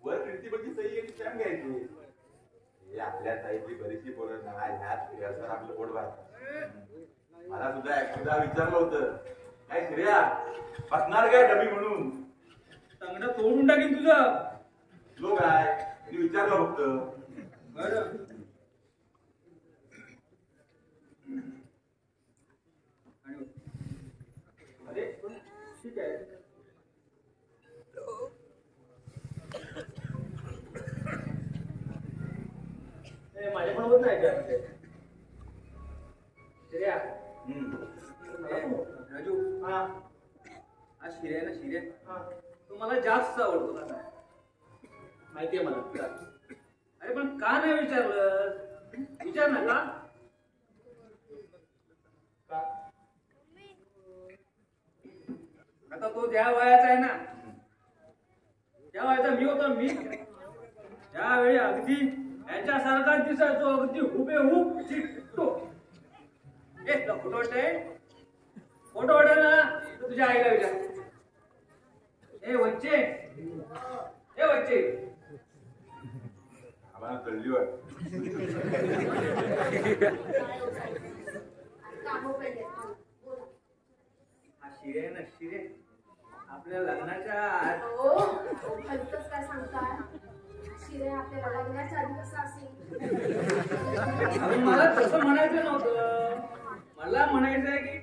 वर प्रिन्सिपलची सही आणि स्टॅम्प घ्यायची. हे आपल्या साईडची बरीचशी पोरं ना ह्याच आपलं पोट भरतात. मला सुद्धा एकदा विचारलं होतं, काय श्रेया बसणार काय डबी म्हणून? तंगड तोडून टाकीन तुझं. लोक आहे मी विचारलं फक्त. बरं अरे ठीक आहे. माझ्या पण होत नाही का राजू, हा हा शिर्या ना शिर्या, तो मला जास्त आवडतो का? माहितीये मला. अरे पण का नाही विचारलं? विचार ना का? आता तो ज्या वयाचा आहे ना त्या वयाचा मी होतो. मी त्यावेळी अगदी याच्यासारखा दिसायचो, अगदी हुबेहूब चिट्टो. फोटो वाटतंय, फोटो वाटेल ना तर तुझ्या आईला विचार. ए बच्चे, ए बच्चे, आम्हाला कळली वाट. कामं पडले. हा शिरे ना शिरे, आपल्या लग्नाच्या भलतंच काय सांगताय? शिरे आपल्याला लग्नाच्या आधी कसं असेल? अरे मला तसं म्हणायचं नव्हतं. मला म्हणायचंय की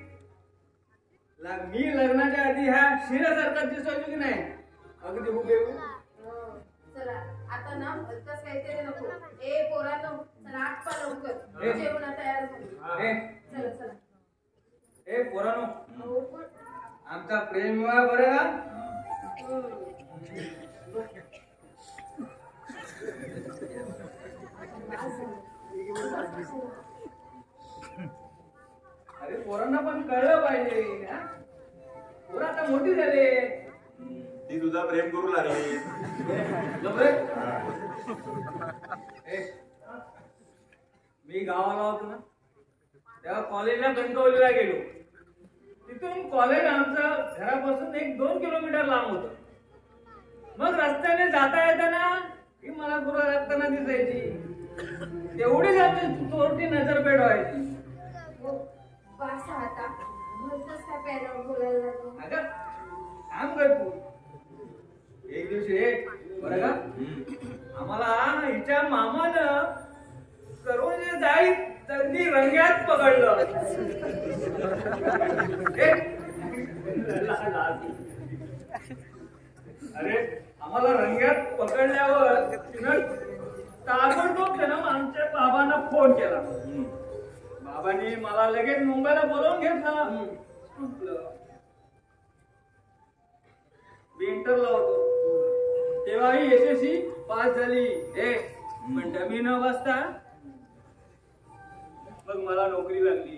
मी लग्नाच्या आधी ह्या शिऱ्यासारखा दिसायचो की नाही, अगदी हुबेहूब. चला आता ना भलतंच काहीतरी नको. ए पोरांनो, चला आटपा लवकर, जेवण तयार झालं. चला चला. ए पोरानो, हो पण आमचा प्रेम विवाह बरं का? अरे पोरांना पण कळलं पाहिजे. पोरं आता मोठी झाले. ती तुझा प्रेम करू लागली. मी गावाला होतो ना, तेव्हा कॉलेजला कणकवलीला गेलो. तिथून कॉलेज आमचं घरापासून 1-2 किलोमीटर लांब होतं. मग रस्त्याने जाता येताना ही मला गुरं लागताना दिसायची. तेवढीच आमची चोरटी नजरपेट व्हायची. बासा आता भलतंच काय प्यायला बोलायला लागलो. अगं काम कर तू. एक दिवशी बरं का, आम्हाला हिच्या मामानं करोजे जाईत अगदी रंग्यात पकडलं. अरे आम्हाला रंग्यात पकडल्यावर तिनं ताबडतोब त्यानं आमच्या बाबांना फोन केला. बाबांनी मला लगेच मुंबईला बोलावून घेतलं. मी इंटरला होतो तेव्हाही यशस्वी पास झाली. पण डमी न बसता मग मला नोकरी लागली.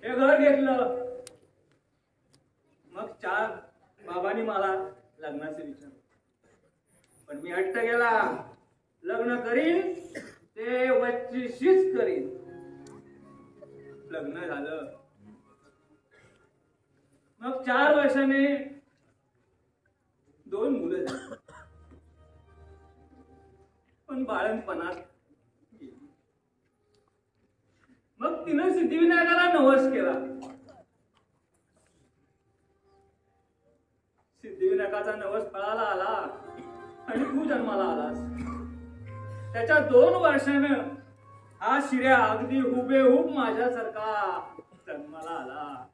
हे घर घेतलं. मग 4 बाबांनी मला लग्नाचे विचारलं, पण मी हट्ट केला. लग्न करीन ते वच्चीशीच करीन. लग्न झालं. मग 4 वर्षाने 2 मुलं झाली. पण बाळणपणात गेली. मग तिनं सिद्धिविनायकाला नवस केला. सिद्धिविनायकाचा नवस फळाला आला आणि तू जन्माला आलास. त्याच्या 2 वर्षानं हा शिऱ्या अगदी हुबेहूब माझ्यासारखा जन्माला आला.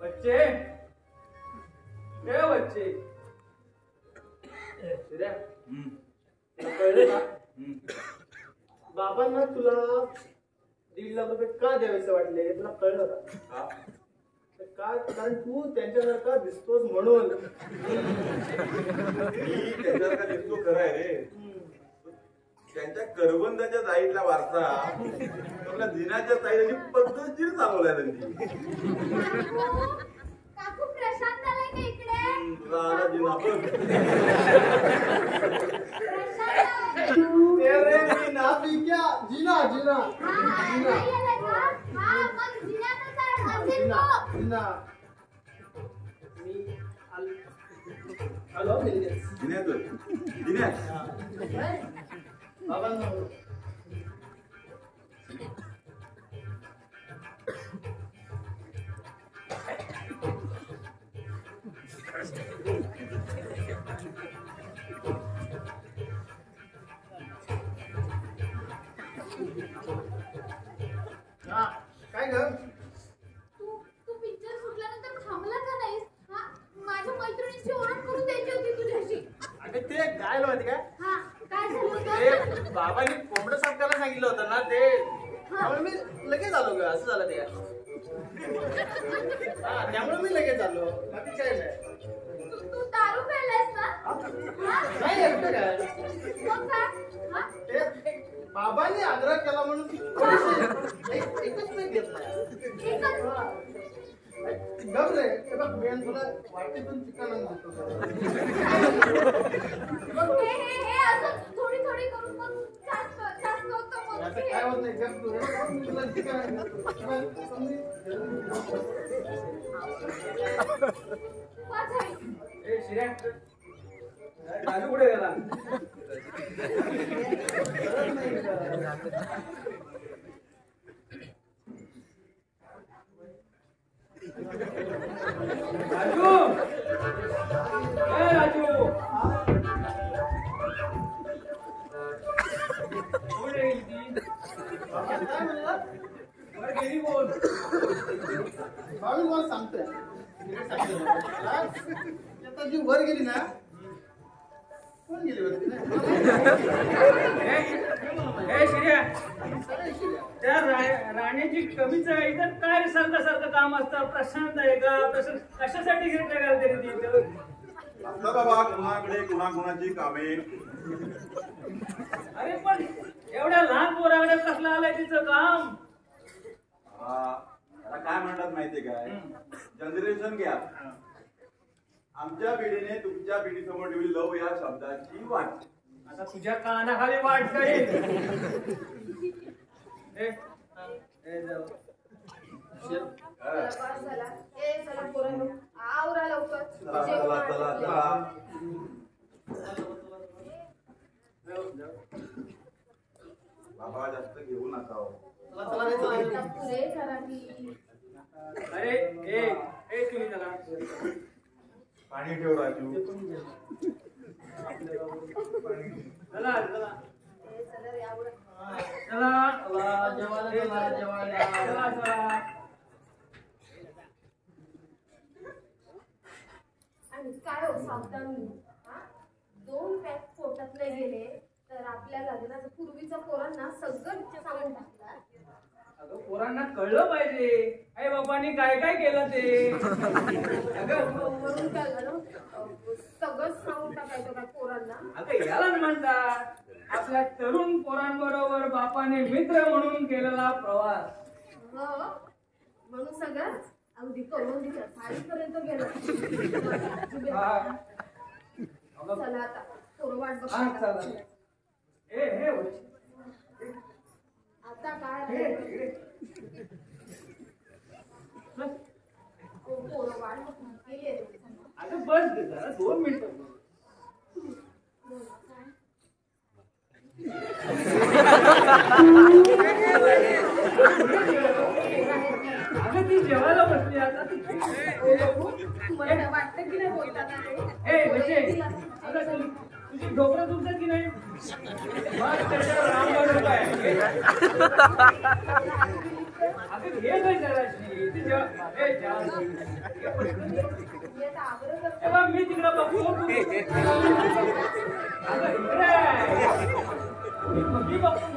बच्चे बच्चे शिऱ्या, कळलं का? बाबांना तुला 1.5 लाख रुपये का द्यावेसे वाटले तुला कळलं का? कारण तू त्यांच्यासारखा दिसतोस म्हणून. मी त्याच्यासारखा दिसतो खरं आहे रे. त्यांच्या करवंदाच्या साईडला वारसा आपल्या दिनाच्या साईडची पद्धतशीर चालवलाय त्यांनी. काकू प्रशांत आलाय का इकडे? तुला आला जिना पण. जिना हॅलो बाबांना काय ग? तू पिक्चर सुटल्यानंतर थांबला का नाहीस? माझ्या मैत्रिणीची ओळख करून द्यायची होती तुझ्याशी. अगं ते काय माहिती काय? हा काय झालं ते होतं? बाबांनी कोंबडं साफ करायला सांगितलं होतं ना ते, त्यामुळे मी लगेच आलो ग. असं झालं ते. हा त्यामुळे मी लगेच आलो, बाकी काय नाही. तू दारू प्यायलायस ना? नाही एकटं काय मग काय? ते बाबांनी आग्रह केला म्हणून एकच नाही घेतला. गप रे, हे बघ मी तुला वाटेतून चिकन आणतो. हे असं थोडी थोडी करून मग जास्त होतं मग. काय होत नाही, गप तू. मी तुला चिकन शिऱ्या राजू कुठे गेला? राजू ए राजू कोण येईल ती काय म्हणला? वर गेली बोल भावी मला सांगतोय आता जी वर गेली ना कोण गेली वरती ना ए श्रेया त्या राणीची कमीच आहे इथं काय सारखं काम असतं प्रशांत आहे का प्रशांत कशासाठी घेतलं घालते रे ती इथं? असं बाबा कुणाकडे कुणाकुणाची कामे. अरे पण एवढ्या लहान पोराकडे कसलं आलंय तिचं काम त्याला काय म्हणतात माहितीये काय जनरेशन गॅप. आमच्या पिढीने तुमच्या पिढी समोर ठेवली लव या शब्दाची वाट. आता तुझ्या कानाखाली वाट काही चला ए चला पोरांनो आवरा लवकर चला चला चला चला. बाबा जास्त घेऊ नका हो. पुरे करा की अरे ए तुम्ही चला पाणी ठेव राजू. चला चला ए चला रे आवरा चला जेवायला चला चला आणि काय हो सावधानी हा 2 पॅक पोटात नाही गेले तर आपल्या लग्नाचं पूर्वीच्या पोरांना सगळं सांगून टाकतात. अगं पोरांना कळलं पाहिजे आई बाबांनी काय काय केलं ते अगं वरून काय झालं सगळंच सांगून टाकायचं काय पोरांना. अगं यालाच म्हणतात आपल्या तरुण पोरांबरोबर बापाने मित्र म्हणून केलेला प्रवास. हो म्हणून सगळंच अगदी कळवंदीच्या साडीपर्यंत गेलं. चला आता पोरं वाट बघतात. हे आता काय पोरं वाट बघतात गेले. अगं बस ग जरा 2 मिनिटं. अगं ती जेवायला बसली आता तुम्हाला वाटतं की नाही बोलतात ए म्हणजे अगं तुझी ढोकरं दुखतात की नाही बस त्याच्यावर रामबाण डोकं आहे. अगं घे काय जराशी ती मी तिकडं बघतो अगं इकडे मी बघतो.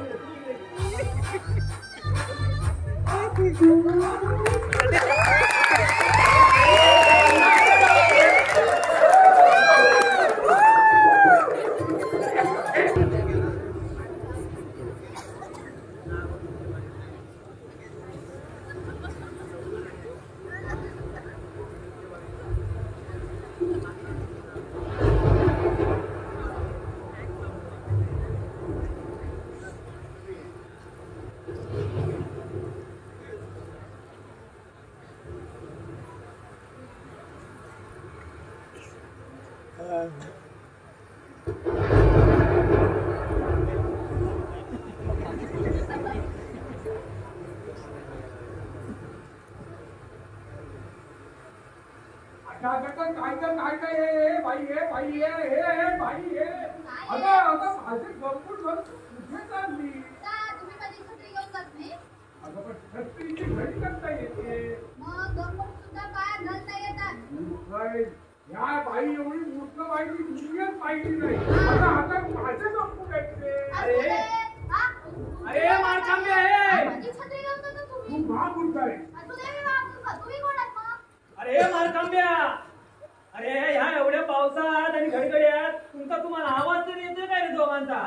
या बाई एवढी मूर्ख बाई दुनियात पाहिली नाही. आता आता माझे गप्पू भेटले. अरे मारकांबे आहे. तू महामूर्ख आहे. अरे मारकांब्या अरे ह्या एवढ्या पावसात आणि घडघड्यात तुम्हाला आवाज तर येतोय काय रे दोघांचा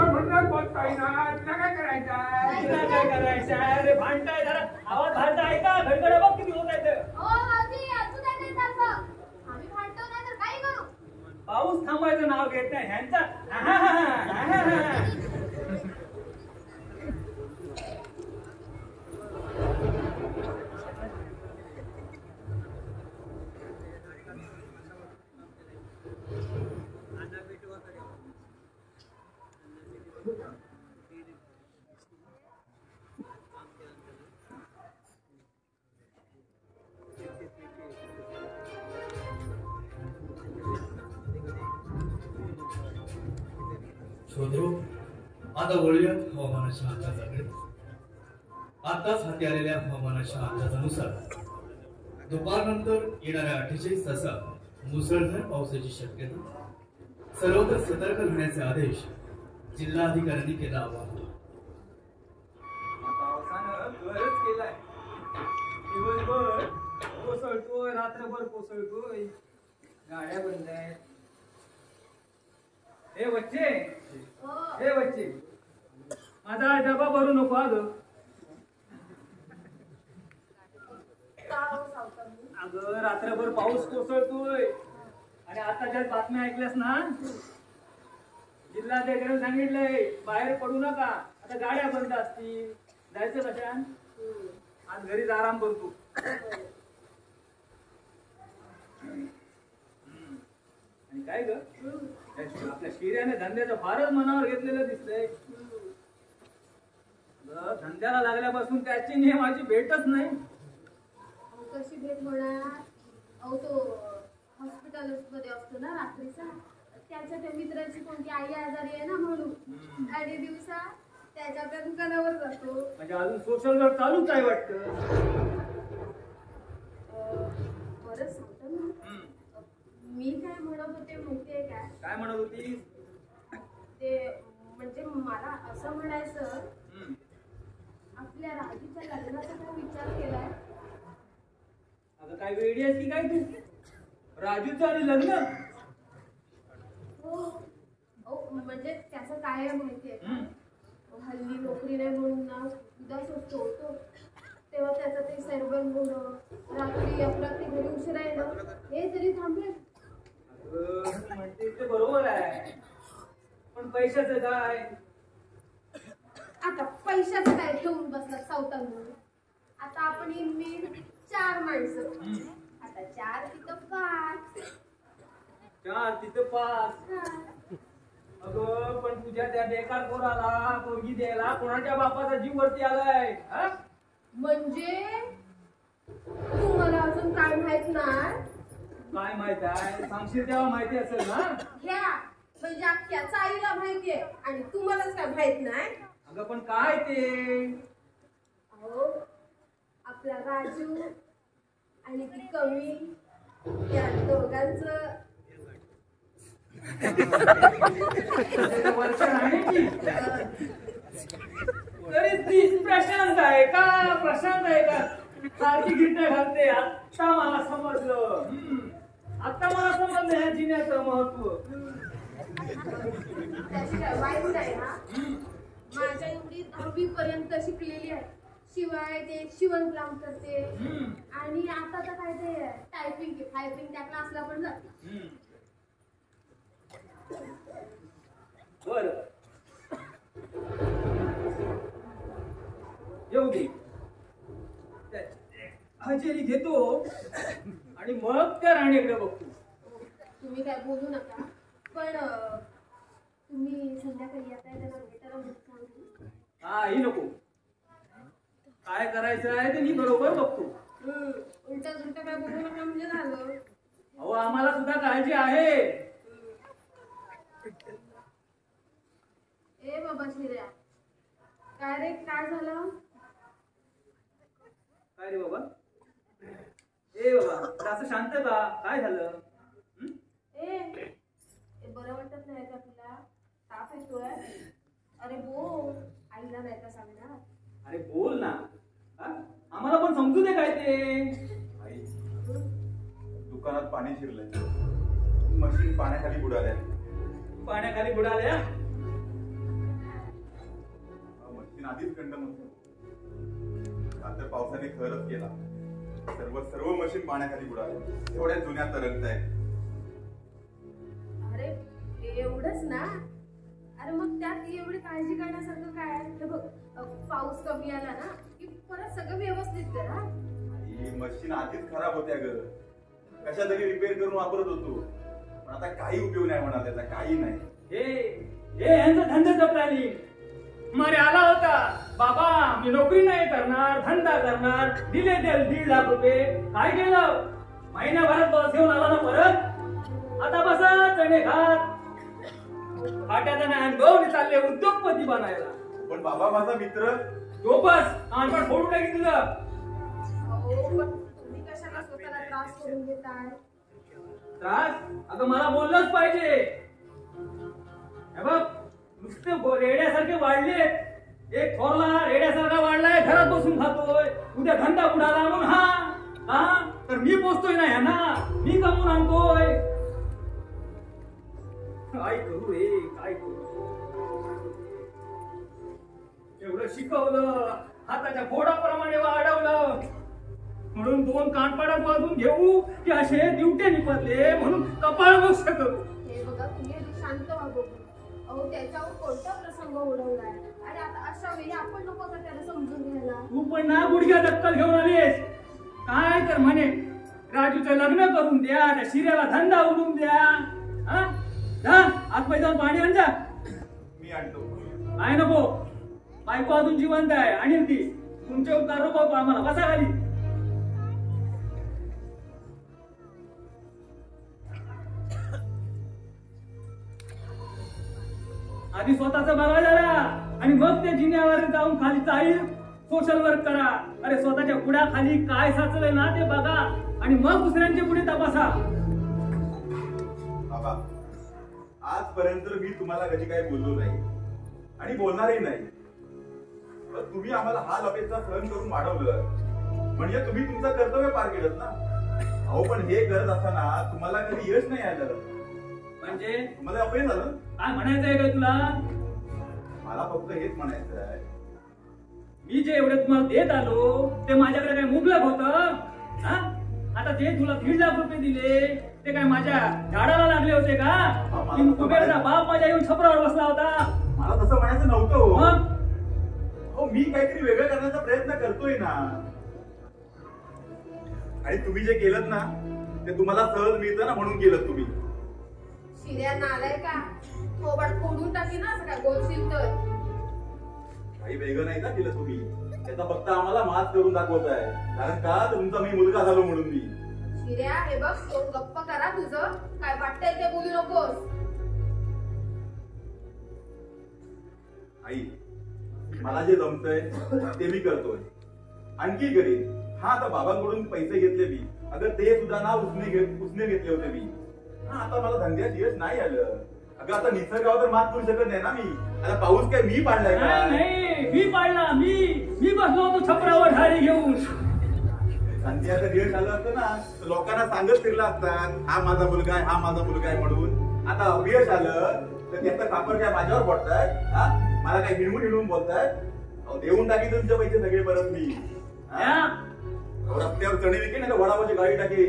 म्हणणार बोलताय ना तिला काय करायचं काय करायचं अरे भांडताय जरा आवाज भांडता ऐका घडघड्या बघ किती होत आहेत. पाऊस थांबायचं नाव घेत नाही ह्यांचा शोधू. आता वळूया हवामानाच्या अंदाजाकडे. आताच हाती आलेल्या हवामानाच्या अंदाजानुसार दुपारनंतर येणाऱ्या 48 तासात मुसळधार पावसाची शक्यता. सर्वत्र सतर्क राहण्याचे आदेश जिल्हाधिकाऱ्यांनी केला आवाहन. पावसानं गरज केलाय. दिवसभर कोसळतोय, रात्रभर कोसळतोय, गाड्या बंद आहेत. हे बच्चे, हे बच्चे, माझा डबा भरू नको अगं. अगं रात्रभर पाऊस कोसळतोय आणि आता ज्या बातम्या ऐकल्यास ना, जिल्हाधिकाऱ्यांनी सांगितलंय बाहेर पडू नका. आता गाड्या बंद असतील, जायचं कशान? आज घरीच आराम करतो. आणि काय ग, आपल्या शिर्याने धंद्याचं फारच मनावर घेतलेलं दिसतंय. धंद्याला लागल्यापासून त्याची नियमाची भेटच नाही. कशी भेट होणार? अहो तो हॉस्पिटल मध्ये असतो ना रात्रीचा, त्याच्या त्या मित्राची कोणती आई आजारी आहे ना म्हणून, आणि दिवसा त्याच्या त्या दुकानावर जातो. म्हणजे अजून सोशल वर्क चालूच आहे वाटतं. बरं सांगतो ना, मी काय म्हणत होते माहितीये का? काय म्हणत होती? ते म्हणजे मला असं म्हणायचं, आपल्या राजूच्या लग्नाचा काय विचार केलाय? अगं काय वेडी आहेस की काय तू? राजूचं आणि लग्न? हो म्हणजे त्याचं काय आहे माहितीये का? हल्ली नोकरी नाही म्हणून ना उदास असतो तो. तेव्हा त्याचं ते सरबन होणं, रात्री अपरात्री घरी उशिरा येणं, हे तरी थांबेल. म्हणते ते बरोबर आहे, पण पैशाचं काय? आता पैशाचं काय ठेवून बसला सावतांना? आता आपण मी 4 माणसं, आता 4 तिथं 5. 4 तिथं 5. अगं पण तुझ्या त्या बेकार पोराला पोरगी द्यायला कोणाच्या बापाचा जीव वरती आलाय? म्हणजे तुम्हाला अजून काय माहित नाही? काय माहित आहे? सांगशील तेव्हा माहिती असेल ना. ह्या म्हणजे अख्ख्याचा आईला माहितीये आणि तुम्हालाच काय माहित नाही? अगं पण काय ते? अहो आपला राजू आणि ती कमी, त्या दोघांचं वर्ष आहे की तरी ती प्रशांत आहे का? प्रशांत आहे का? सारखी गिट्ट्या घालते. आत्ता मला समजलं, आता मला समजलं ह्या जिन्याचं महत्व. वाईट नाही हा. माझ्या एवढी 10वी पर्यंत शिकलेली आहे, शिवाय ते शिवण काम करते, आणि आता तर काय ते टायपिंग त्या क्लासला पण जाते. बर येऊ दे, हजेरी घेतो आणि मग त्या राणीकडे बघतो. तुम्ही काय बोलू नका, पण तुम्ही संध्याकाळी येताय त्याला भेटायला सांगू. काही नको, काय करायचं आहे ते मी बरोबर बघतो. उलटा उलटा काय बोलू नका म्हणजे झालं. अहो आम्हाला सुद्धा काळजी आहे. ए बाबा शिर्या, काय रे काय झालं? काय रे बाबा? ए बाबा असं शांत का? काय झालं? ए बरं वाटत नाही का तुला? ताप येतोय? अरे बोल, आईला नाही का सांगणार? अरे बोल ना, आम्हाला पण समजू दे काय ते. आई, दुकानात पाणी शिरलंय, मशीन पाण्याखाली बुडाल्या. पाण्याखाली बुडाल्या? मशीन आधीच कंडम होती, आता पावसाने खरच केला. सर्व मशीन पाण्याखाली बुडाल्या, एवढ्या जुन्या तरंगतायत. अरे एवढंच ना? अरे मग त्यात एवढी काळजी करण्यासारखं काय? हे बघ, पाऊस कमी आला ना की परत सगळं व्यवस्थित करा. ही मशीन आधीच खराब होत्या ग, कशा तरी रिपेअर करून वापरत होतो, पण आता काही उपयोग नाही म्हणा त्याचा, काही नाही. हे यांचं धंद्याचं प्लॅनिंग मारे आला होता. बाबा मी नोकरी नाही करणार, धंदा करणार, दिले 1.5 लाख रुपये. काय केलं? महिन्याभरात बस घेऊन आला ना परत. आता बसा चणे खात. फाट्याचा अनुभव चालले उद्योगपती बनायला. पण बाबा माझा मित्र तो बस कानपण फोडून टाकी तुझं. अहो पण तुम्ही कशाला स्वतःला त्रास करून घेताय? त्रास? अगं मला बोललंच पाहिजे. हे बघ नुसते रेड्यासारखे वाढले. एक थोरला रेड्यासारखा वाढलाय, घरात बसून खातोय. उद्या धंदा बुडाला म्हणून हा तर मी पोचतोय ना ह्यांना, मी कमवून आणतोय. काय करू रे, काय करू? एवढं शिकवलं, हाताच्या फोडाप्रमाणे वाढवलं, म्हणून 2 कानपाडात वाजून घेऊ की असे दिवटे निपटले म्हणून कपाळ मोक्ष करू. हे बघा तुम्ही आधी शांत व्हा बघू. अहो त्याच्यावर कोणता प्रसंग ओढवलाय आणि आता अशा वेळी आपण नको का त्याला समजून घ्यायला? तू पण ना गुडघ्या दक्कल घेऊन आलीस. काय तर म्हणे राजूचं लग्न करून द्या, त्या शिऱ्याला धंदा उडून द्या. आतमध्ये जाऊन पाणी आण जा. मी आणतो. काय नको, बायको अजून जिवंत आहे आणि ती तुमचे उपकार नको आम्हाला. बसा खाली. आधी स्वतःच बघा जरा आणि मग त्या जिन्यावर जाऊन खाली जाईल सोशल वर्क करा. अरे स्वतःच्या पुढ्याखाली काय साचलंय ना ते बघा आणि मग दुसऱ्यांचे पुढे तपासा. बाबा आजपर्यंत मी तुम्हाला कधी काही बोललो नाही आणि बोलणारही नाही. तुम्ही आम्हाला हाल अपेक्षा सहन करून वाढवलं म्हणजे तुम्ही तुमचं कर्तव्य पार केलं ना. अहो पण हे करत असताना तुम्हाला कधी यश नाही आलं म्हणजे तुम्हाला अपयश झालं. काय म्हणायचंय का तुला? मला फक्त हेच म्हणायचं आहे, मी जे एवढे तुम्हाला देत आलो ते माझ्याकडे काय मुबलक होतं? आता ते तुला 1.5 लाख रुपये दिले ते काय माझ्या झाडाला लागले होते का? कुबेरचा बाप माझ्या येऊन छपरावर बसला होता. मला तसं म्हणायचं नव्हतं. हो मी काहीतरी वेगळं करण्याचा प्रयत्न करतोय ना. आणि तुम्ही जे केलं ना ते तुम्हाला सहज मिळतं ना म्हणून केलं तुम्ही. शिर्यांना आलाय का? थोबाड फोडून टाकी ना असं काय बोलशील तर. काही वेगळं नाही का केलं तुम्ही. त्याचा फक्त आम्हाला मात करून दाखवत आहे. कारण का तुमचा मी मुलगा झालो म्हणून मी. शिर्या हे बघ तो गप्प करा तुझं काय वाटतंय ते बोलू नकोस. आई मला जे जमतंय ते मी करतोय, आणखी करीन. हा आता बाबांकडून पैसे घेतले मी, अगं ते सुद्धा ना उसने घेतले होते मी. आता मला धंद्यात यश नाही आलं. अगं आता निसर्गावर तर मात करू शकत नाही ना मी. आता पाऊस काय मी पाडलाय का? नाही मी पाडला. मी बसलो होतो छपरावर ढाळी घेऊन. धंद्याचं यश आलं असतं ना तर लोकांना सांगत फिरला असतात हा माझा मुलगा आहे, हा माझा मुलगा आहे म्हणून. आता अपयश आलं तर त्याचं कापड काय माझ्यावर पडताय? मला काय हिडून बोलताय? देऊन टाकी तुमचे पैसे सगळे परत मी. रस्त्यावर चणे विकेन ना वडापावची गाडी टाकी,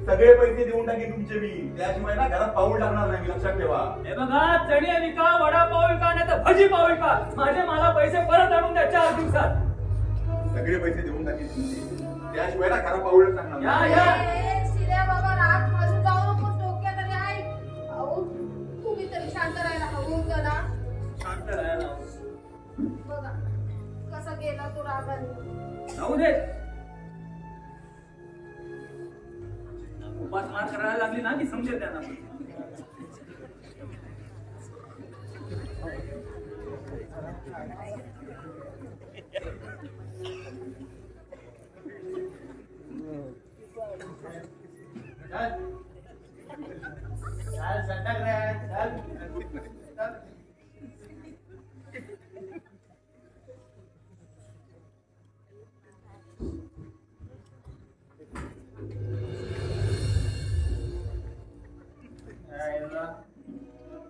सगळे पैसे देऊन टाकी तुमचे मी. त्याशिवाय ना घरात पाऊल टाकणार नाही, लक्षात ठेवा. हे बघा चणे विका, वडापाव विका नाही तर भजी पाव विका, माझे मला पैसे परत आणून द्या 4 दिवसात. सगळे पैसे देऊन टाकी तुमचे, त्याशिवाय ना घरात पाऊल टाकणार नाही. शिर्या बाबा राग घालून जाऊ नकोस डोक्यात आणि ऐक. अहो तुम्ही तरी शांत राहायला हवं होतं ना. शांत राहायला बघा कसा गेला तो रागाने. जाऊ दे. उपास मार करायला लागली ना की समजेल त्यांना.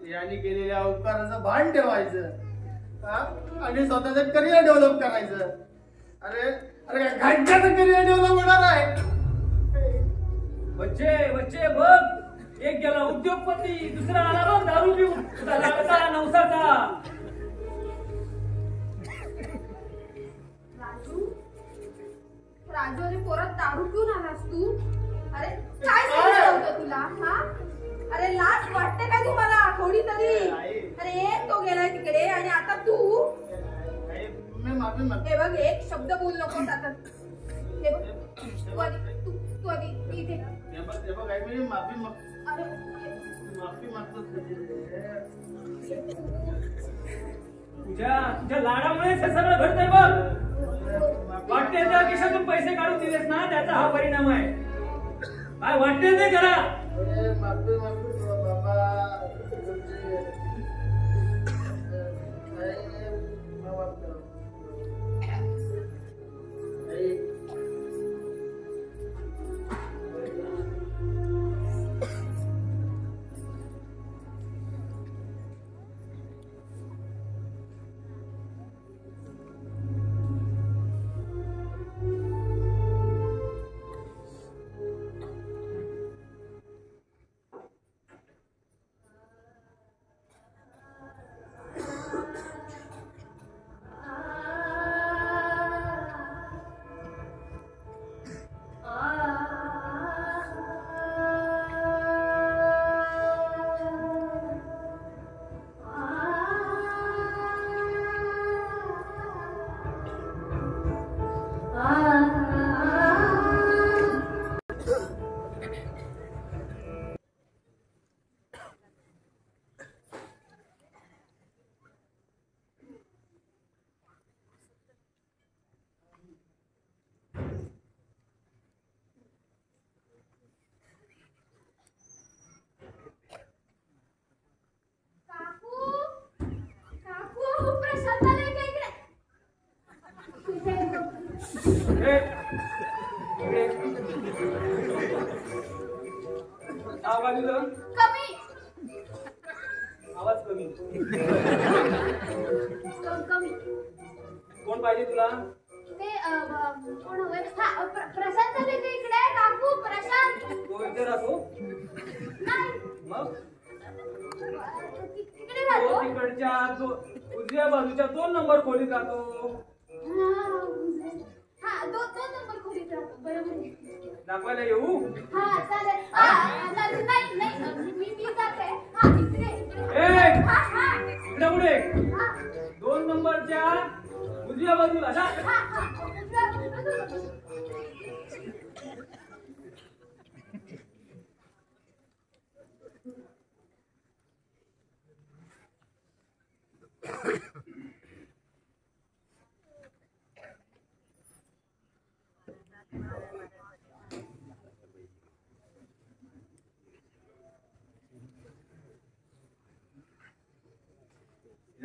यांनी केलेल्या उपकाराचं भान ठेवायचं आणि स्वतःचं करिअर डेव्हलप करायचं. अरे अरे घंट्याचं करिअर डेव्हलप होणार आहे. बच्चे बघ, एक गेला उद्योगपती, दुसरा आला बघ दारू पिऊन नवसाचा. राजू अरे पोरात दारू पिऊन आलास तू? अरे काय सांगितलं होतं तुला? अरे लाज वाटते का तुम्हाला थोडी तरी? अरे तो गेलाय तिकडे आणि आता तू. हे बघ एक शब्द बोल नको आता. हे बघ तू आधी इथे ते बघ आई मी माफी मागतो तुझ्या लाडामुळेच हे सगळं घडतंय बघ. वाटते त्या खिशातून पैसे काढून दिलेस ना त्याचा हा परिणाम आहे. काय वाटते ते करा. माफी मागतो बाबा. आवाज कमी. कोण पाहिजे तुला? ते कोण हवंय? हा प्रशांत आले ते इकडे. काकू प्रशांत. तो इथे राहतो? नाही. मग तिकडे राहतो. तिकडच्या उजव्या बाजूच्या 2 नंबर खोलीत राहतो. हा 2 नंबर खोलीत राहतो. बरोबर. दाखवायला येऊ? हा चालेल. नाही मी जाते. हा इकडे. इकडे पुढे 2 नंबरच्या उजव्या बाजूला जा.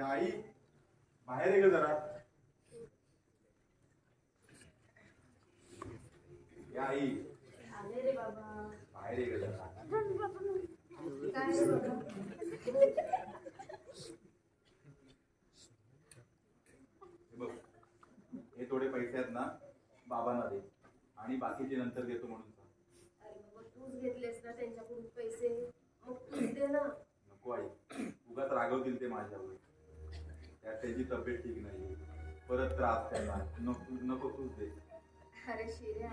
आई बाहेर ये जरा. या आई आले रे बाबा. बाहेर ये जरा. काय रे बाबा. बघ हे थोडे पैसे आहेत ना बाबांना दे आणि बाकीचे नंतर देतो म्हणून सांग. अरे बाबा तूच घेतलेस ना त्यांच्याकडून पैसे मग तूच दे ना. नको आई उगाच रागवतील ते माझ्यावर. त्यात त्याची तब्येत ठीक नाही परत त्रास त्यांना. नको तूच दे. अरे शिर्या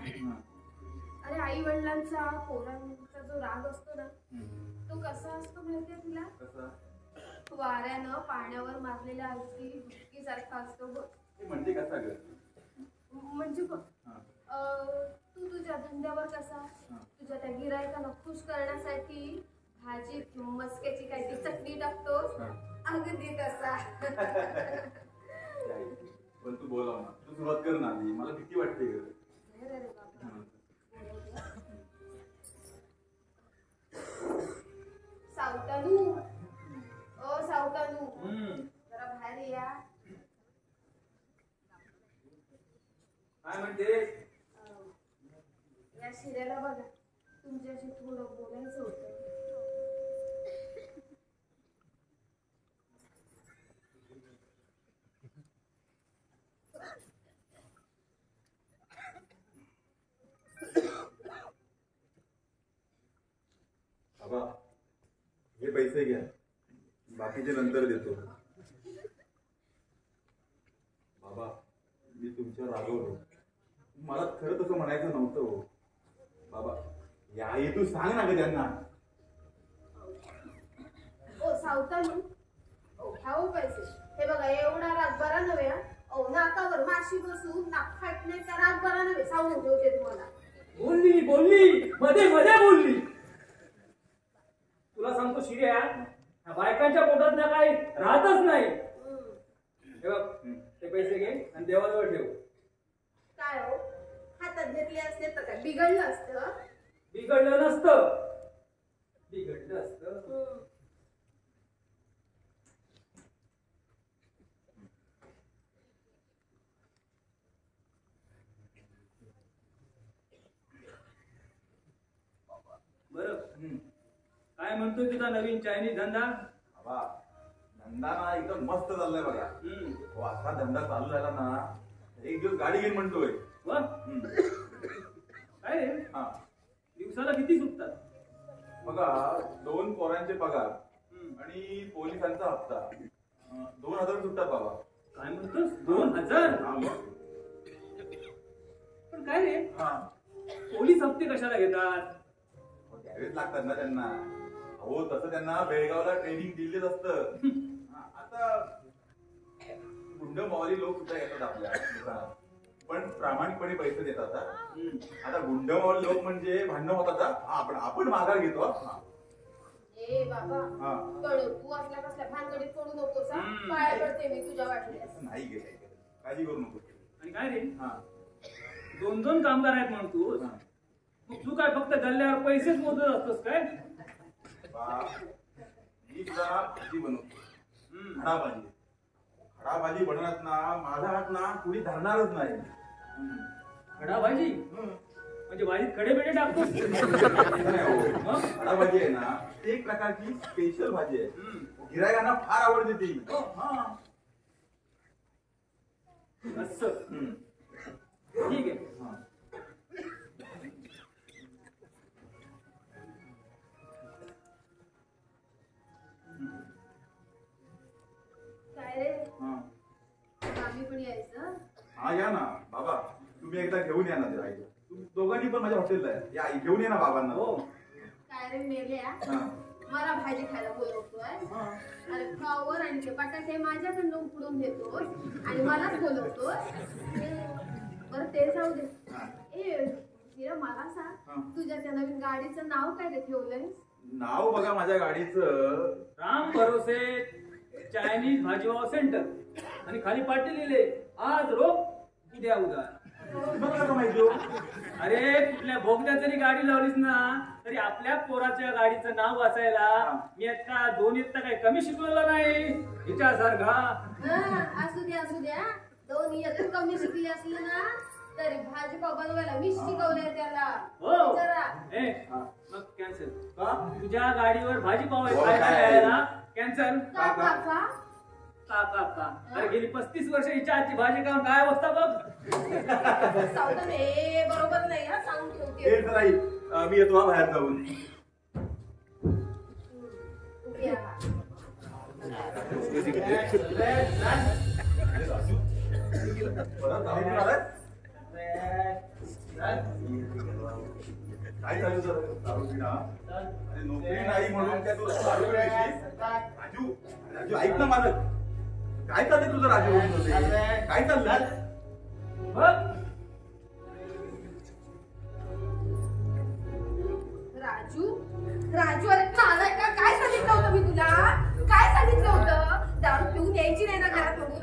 अरे आई वडिलांचा पोरांचा जो राग असतो ना तो कसा असतो माहितीये तुला? कसा? वाऱ्यानं पाण्यावर मारलेल्या अगदी सारखा असतो बघ. म्हणजे कसा ग? म्हणजे बघ तू तुझ्या धंद्यावर कसा तुझ्या त्या गिरायकाला खुश करण्यासाठी भाजीत मस्क्याची काही चटणी टाकतोस अगदी तसा. पण तू बोलाव ना. तू सुरुवात कर ना. मला भीती वाटते ग. सावतानू ओ सावतानू जरा बाहेर या. काय म्हणते? या शिऱ्याला बघा तुमच्याशी थोडं बोलायचं होतं. बाबा हे पैसे घ्या बाकीचे नंतर देतो. बाबा मी तुमच्यावर रागवलो. मला खरं तसं म्हणायचं नव्हतं हो. बाबा या ये तू सांग ना ग त्यांना. ओ सावतानू घ्या हो पैसे. हे बघा एवढा राग बरा नव्हे. नाकावर माशी बसून नाक फाटण्याचा राग बरा नव्हे. सांगून ठेवते तुम्हाला. बोलली बोलली मध्ये मध्ये बोलली. तुला सांगतो शिर्या, ह्या बायकांच्या पोटात ना काही राहतच नाही. हे बघ, ते पैसे घे आणि देवाजवळ ठेव. काय हो, हातात घेतले असते तर काय बिघडलं असतं? बिघडलं नसतं, बिघडलं असतं. बरं, काय म्हणतोय तुझा नवीन चायनीज धंदा? बाबा, धंदा ना एकदम मस्त चाललाय बघा. हो, असा धंदा चालू झाला ना, एक दिवस गाडी घेईन म्हणतोय. काय रे, दिवसाला किती सुटतात? बघा, 2 पोरांचे पगार आणि पोलिसांचा हप्ता 2000 सुटतात बाबा. काय म्हणतोस, 2000? पण काय रे, पोलीस हप्ते कशाला घेतात? द्यावेच लागतात ना त्यांना. हो, तसं त्यांना बेळगावला ट्रेनिंग दिलेच असतं. आता गुंड मावली लोक सुद्धा येतात आपल्या दुकानात, पण प्रामाणिकपणे पैसे देतात. आता गुंड मावली लोक म्हणजे भांडण होतात, आपण माघार घेतो. ए बाबा, पण तू असल्या कसल्या भानगडीत पडू नकोस. पाया पडते मी तुझ्या वाटल्यास. नाही गे, काळजी करू नको. आणि काय रे, 2 कामगार आहेत म्हणतोस, मग तू काय फक्त गल्ल्यावर पैसेच मोजत असतोस काय? मी तुला भाजी बनवतो, खडाभाजी. खडाभाजी बनवण्यात ना माझा हात ना कुणी धरणारच नाही. खडाभाजी म्हणजे भाजीत खडे बेडे टाकतो? खडाभाजी आहे ना, ते एक प्रकारची स्पेशल भाजी आहे. गिरायकांना फार आवडते ती. असं, ठीक आहे. काय रे, आम्ही पण यायचं? हा, या ना बाबा. तुम्ही एकदा घेऊन या ना ते आई. तुम्ही दोघांनी पण माझ्या हॉटेलला आहे. या, घेऊन या ना बाबांना. हो. काय रे मेल्या, मला भाजी खायला बोलवतोय? अरे फ्लॉवर आणि ते बटाटे माझ्याकडनं उकडून घेतोस आणि मलाच बोलवतोस? बरं ते जाऊ दे. ए मला सांग, तुझ्या त्या नवीन गाडीचं नाव काय रे ठेवलंयस? नाव बघा माझ्या गाडीचं, राम भरोसे चायनीज भाजीपाव सेंटर, आणि खाली पाटी लिहिले आज रोख उद्या उधार. माहिती? अरे, कुठल्या भोगद्या जरी गाडी लावलीस ना तरी आपल्या पोराच्या गाडीचं नाव वाचायला मी आता 2 काय कमी शिकलेलो नाही हिच्यासारखा. असू द्या 2 कमी शिकले असले ना तरी भाजीपाव बनवायला मी शिकवलंय त्याला. हो, मग कॅन्सल. तुझ्या गाडीवर भाजीपाव खायला कॅन्सल. का अरे, गेली 35 वर्ष हिच्या आजची भाजी खाऊन काय अवस्था बघ. बरोबर नाही हा, सांगून ठेवते. मी येतो बाहेर जाऊन. काय झालं दारू पिणा? अरे, नोकरी नाही म्हणून काय तू दारू पिण्याची? राजू, राजू ऐक ना माझं. काय चाललंय तुझं राजू? काय चाललंय? राजू अरे नालाय का? काय सांगितलं होतं मी तुला? काय सांगितलं होतं? दारू पिऊन यायची नाही ना घरात म्हणून?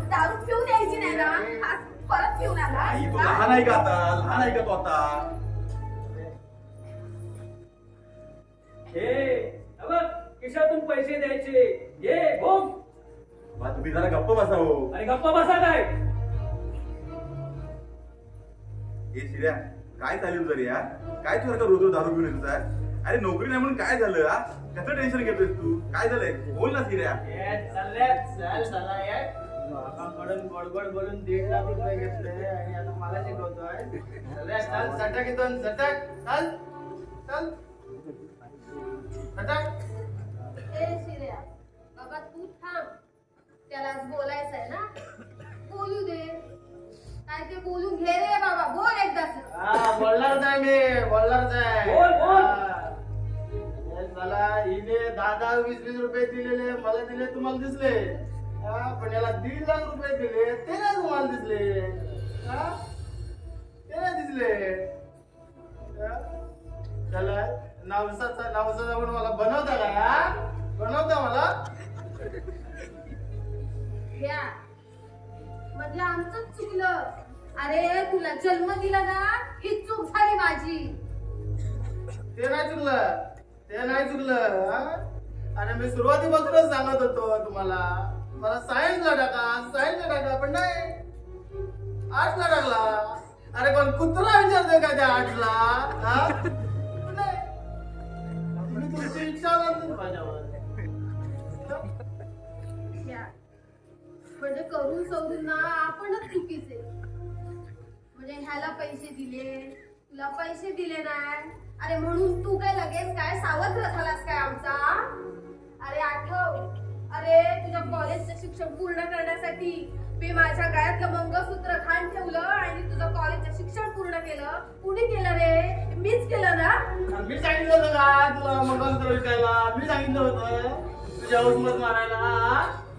दारू पिऊन यायची नाही ना? आज परत पिऊन आला? आई, तू लहान आहे का आता? लहान आहे का तू आता? खिशातून पैसे द्यायचे. ये भोग. तुम्ही जरा गप्प बसा. हो, आणि गप्पा बसा काय? हे शिर्या, काय चालेल तरी या? काय तू सारखं रोज दारू घेऊन येतोस? अरे, नोकरी नाही म्हणून काय झालं? त्याचं टेन्शन घेतोय तू? काय झालंय? बोल ना शिर्या. बाबांकडून गोडगोड बोलून 1.5 लाख रुपये घेतले आणि आता मला शिकवतोय. चल सटक इथून, सटक. चल चल सटक. शिर्या बाबा तू थांब. त्याला बोलायचं आहे ना, बोलू दे. काय ते बोलून घे रे बाबा. बोल एकदाच. बोलणारच आहे मी, बोलणारच आहे. मला हिने 10-10, 20-20 रुपये दिलेले, मला दिले तुम्हाला दिसले. पण याला 1.5 लाख रुपये दिले, ते नाही तुम्हाला दिसले. ते नाही दिसले. त्याला नवसाचा म्हणून मला बनवता का? बनवता मला? घ्या. म्हणजे आमचंच चुकलं. अरे तुला जन्म दिला ना ही चूक झाली माझी. ते नाही चुकलं हा? अरे मी सुरुवातीपासूनच सांगत होतो तुम्हाला, मला सायन्सला टाका पण नाही, आर्ट्सला टाकला. अरे पण कुत्रा विचारतोय का त्या आर्ट्सला? हा? नाही. मी तुमची इच्छा नव्हती माझ्यावर. म्हणजे करून सवरून ना आपणच चुकीचे. म्हणजे ह्याला पैसे दिले, तुला पैसे दिले नाही. अरे म्हणून तू काय लगेच काय सावत्र झालास काय आमचा? अरे आठव, अरे तुझ्या कॉलेजचं शिक्षण पूर्ण करण्यासाठी मी माझ्या गळ्यातलं मंगळसूत्र खाण ठेवलं आणि तुझं कॉलेजचं शिक्षण पूर्ण केलं. कुणी केलं रे? मीच केलं ना. मी सांगितलं होतं का तुला मंगळसूत्र विकायला? मी सांगितलं होतं तुझ्या औषध मारायला.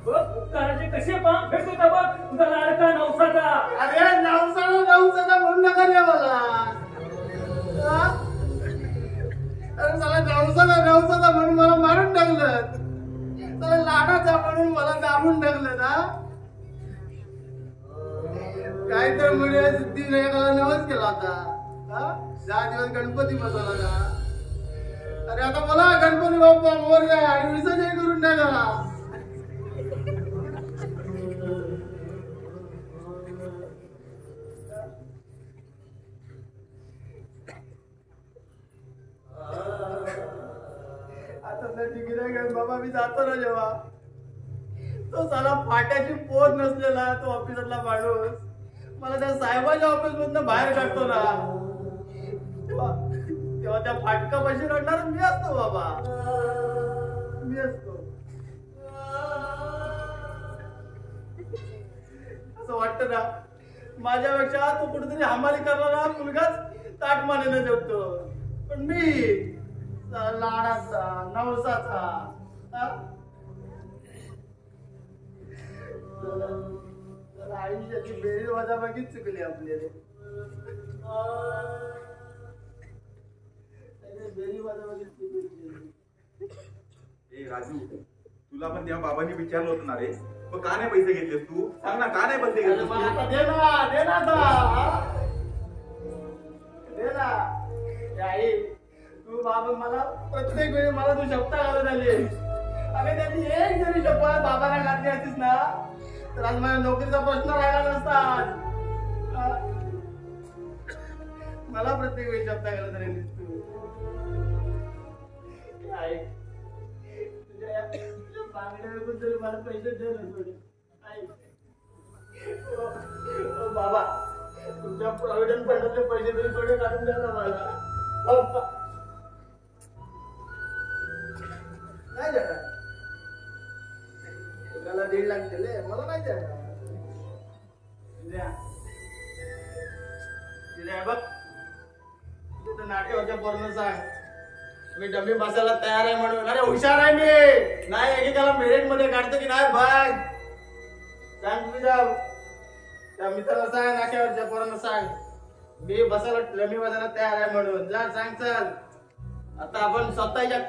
उपकाराचे कसे पाम फेकतो का बघ तुझा लाडका नवसाचा. अरे नवसाचा म्हणून नका रे मला. अरे चला नवसाचा म्हणून मला मारून टाकलं. चला लाडाचा म्हणून मला दाबून टाकलं ना. काय तर म्हणजे सिद्धिविनायकाला नवस केला होता. 10 दिवस गणपती बसवला का? अरे आता मला गणपती बाप्पा मोरया आणि विसर्जन करून टाका. बाबा मी जातो ना जेव्हा, तो साला फाट्याची पोर नसलेला तो ऑफिसरला माणूस मला त्या साहेबाच्या ऑफिस मधून बाहेर काढतो ना, तेव्हा त्या फाटकापाशी रडणार मी असतो बाबा, मी असतो. असं वाटतं ना माझ्यापेक्षा तो कुठेतरी हमाली करणारा मुलगाच ताटमानेने जगतो, पण मी लाडाचा नवसाचा आयुष्याची बेरीज वजाबाकीच चुकली आपल्याला. बेरीज वजाबाकीच चुकली. ए राजू, तुला पण तेव्हा बाबांनी विचारलं होतं ना रे, मग का नाही पैसे घेतलेस तू? सांग ना, का नाही पैसे घेतलेस? दे ना आई. तू बाबा मला प्रत्येक वेळी मला तू शब्द घालत आली. अरे त्यांनी एक जरी शब्द बाबांना घातली असतीस ना तर आज माझ्या नोकरीचा प्रश्न राहिला नसता. मला प्रत्येक वेळी शब्द घालत आली तू. आई तुझ्या मागण्याबद्दल तरी मला पैसे दे ना थोडे. आई बाबा तुमच्या प्रॉव्हिडंट फंडातले पैसे तरी थोडे काढून द्या ना मला. नाही देणार. एकाला 1.5 लाख दिले, मला नाही देणार. बघ तिथं नाट्यावरच्या पोरांना सांग मी डमी बसायला तयार आहे म्हणून. अरे हुशार आहे मी, नाही एकेकाला मेरिट मध्ये काढतो की नाही बघ. सांग तुझ्या त्या मित्राला सांग, नाट्यावरच्या पोरांना सांग मी डमी बसायला तयार आहे म्हणून. जा सांग. चल आता आपण स्वतःच्या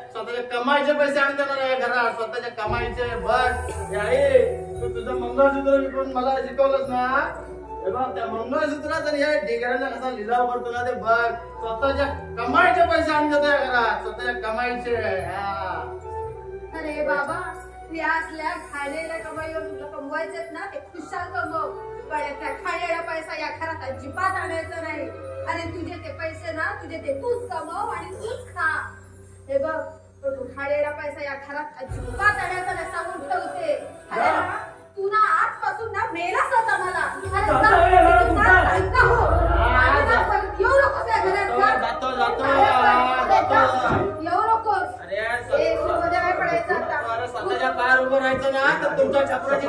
कमाईचे पैसे आणून देणार आहे घरात, स्वतःच्या कमाईचे. बघ आई तू तुझं मंगळसूत्र विकून मला शिकवलंस ना, हे बघ त्या मंगळसूत्रात आणि या ढिगाऱ्यांना कसा लिलाव करतो ना ते बघ. स्वतःच्या कमाईचे पैसे आणून देतो या घरात, स्वतःच्या कमाईचे. अरे बाबा या असल्या खाण्याला कमाईवर तुला कमवायचेत ना ते खुशाल कमव, पण त्या खाण्याला पैसा या घरात अजिबात आणायचा नाही. आणि तुझे ते पैसे ना तुझे ते तूच कमव आणि तूच खा. हे बघ तू खाण्याला पैसा या घरात अजिबात आणायचा नाही सांगून ठेवते. अरे तू ना आजपासून ना मेलाच होता मला. येऊ नकोस या घरात, येऊ नकोस. मध्ये काय पडायचं आता. स्वतःच्या पायावर उभं राहायचं ना तर तुमच्या छपराची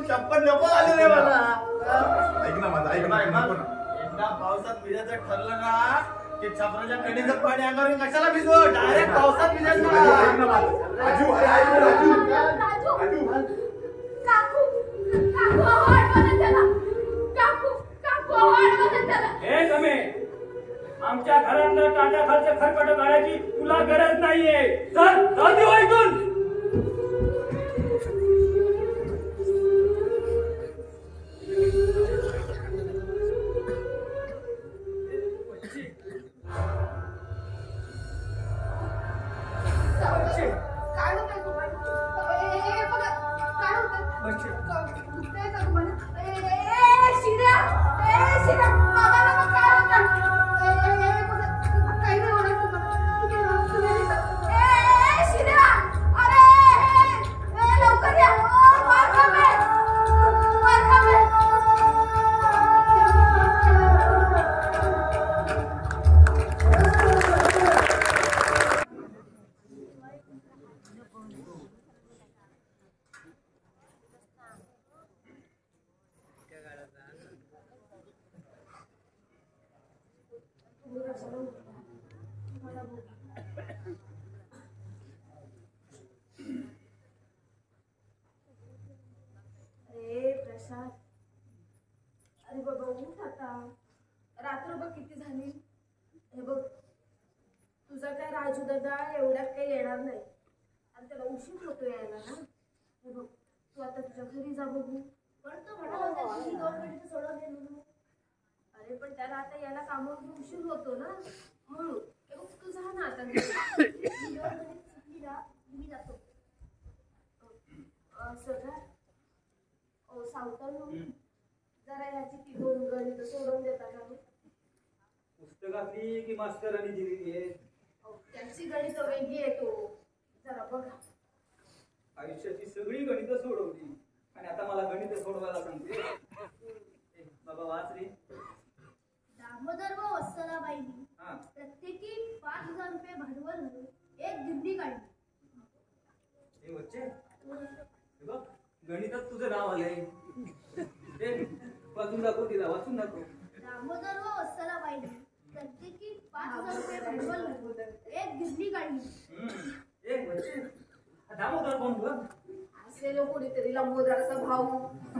चप्पल नको आले रे मला. ऐक ना माझं, ऐक ना. एकदा पावसात भिजायचं ठरलं ना की छपराच्या कणीचं पाणी अंगावर कशाला भिजव, डायरेक्ट पावसात भिजायचं. राजू, काकू, काकू, ताटाखालचं खरकट काढायची तुला गरज नाहीये. चल चल देऊ ऐकून. काय होतंय तुम्हाला? बघा काय होतंय? दुखतंय का तुम्हाला? शिऱ्या बाबाला बघ काय होतं? बघा काही नाही होणार तुम्हाला. शिऱ्या अरे लवकर या. मार खावे. अरे बाबा उठ आता. रात्र बघ किती झाली. हे बघ तुझा काय राजू दादा एवढ्यात काही येणार नाही आणि त्याला उशीर होतो यायला ना. हे बघ तू आता तुझ्या घरी जा बघू. पण तो म्हणाला होता की 2 मिनिटं सोडून दे म्हणून. अरे पण त्याला आता यायला कामावरून उशीर होतो ना म्हणून. हे बघ तू जा ना आता. मी जातो. सगळ्या सावताना जरा याची ती 2 गणित सोडून देता का? पुस्तकातली की मास्तरांनी दिलेली आहे? त्यांची गणित वेगळी आहे. तो जरा बघा. आयुष्याची सगळी गणितं सोडवली आणि आता मला गणित सोडवायला सांगते. बाबा वाच रे. दामोदर व वत्सलाबाईंनी प्रत्येकी 5,000 रुपये भांडवल म्हणून एक गिरणी काढली. हे बच्चे बघ गणितात तुझं नाव आलंय. वाचून दाखव तिला. वाचून दाखव. दामोदर व वत्सलाबाईंनी प्रत्येकी 5,000 रुपये भांडवल म्हणून एक गिरणी काढली. एक बच्चे दामोदर कोण बघ? असेल कोणीतरी लंबोदराचा भाऊ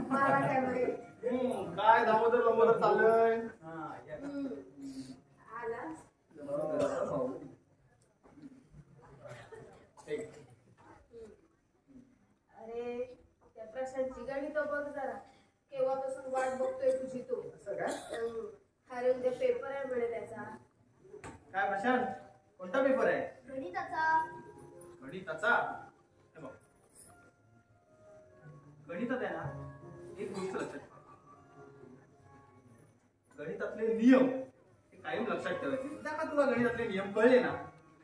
मराठ्यामध्ये. काय दामोदर लंबोदर चाललंय? आला अरे त्या प्रशांतची गणित बघ जरा. केव्हापासून वाट बघतोय तुझी तू. अरे उद्या पेपर आहे म्हणे त्याचा. काय प्रशांत कोणता पेपर आहे? गणिताचा. गणिताचा? गणितात आहे ना एक गोष्ट लक्षात ठेवा. गणितातले नियम हे कायम लक्षात ठेवायचे. एकदा का तुला गणितातले नियम कळले ना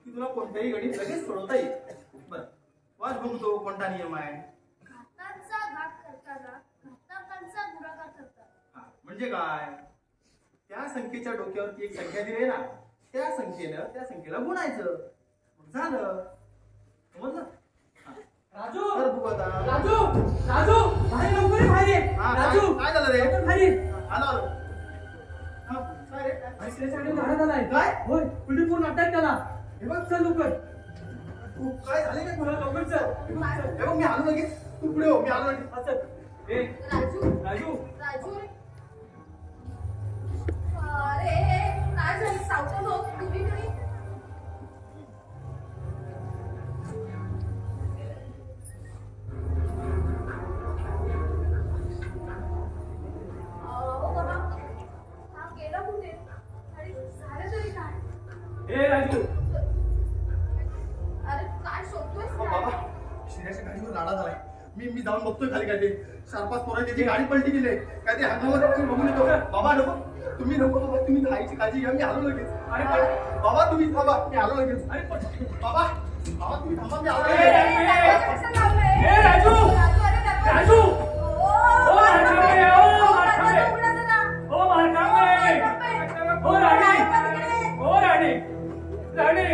की तुला कोणतेही गणित लगेच सोडवता येईल. बरं वाच बघतो कोणता नियम आहे. घातांचा घात करताना घातांकांचा गुणाकार करतात. म्हणजे काय? त्या संख्येच्या डोक्यावरती एक संख्या दिली ना त्या संख्येला गुणायचं. झालं. समजलं? राजू तर बघू आता. राजू राजू बाहेर लवकर ये, बाहेर ये. राजू काय झालं रे? बाहेर ये. आलो. काय रे? ऐकल्यासाठी झाडात आलाय. काय? होय पुढे पूर्ण अटॅक त्याला. हे बघ चल लवकर. तू काय झाले का तुला? लवकर चल. हे बघ मी आलो लगेच. तू पुढे हो. मी आलो लगेच. चल. ए राजू राजू राजू अरे काय झालं? सावता लोक तुम्ही घरी. ए राजू अरे काय शोधतोयस काय? बाबा शिऱ्याच्या गाडीवर राडा झालाय. मी जाऊन बघतोय खाली काय ते 4-5 पोरं त्याची गाडी पलटी केली. काय ते हंगामात बघून येतो. बाबा नको तुम्ही नको. बाबा तुम्ही खायची काळजी घ्या. मी आलो लगेच. अरे बाबा तुम्ही थांबा. मी आलो लगेच. अरे बाबा तुम्ही थांबा. मी आलो ए, लगेच. ए राजू राजू ओ राजू ओ मारकामे ओ राणी ओ राणी राणी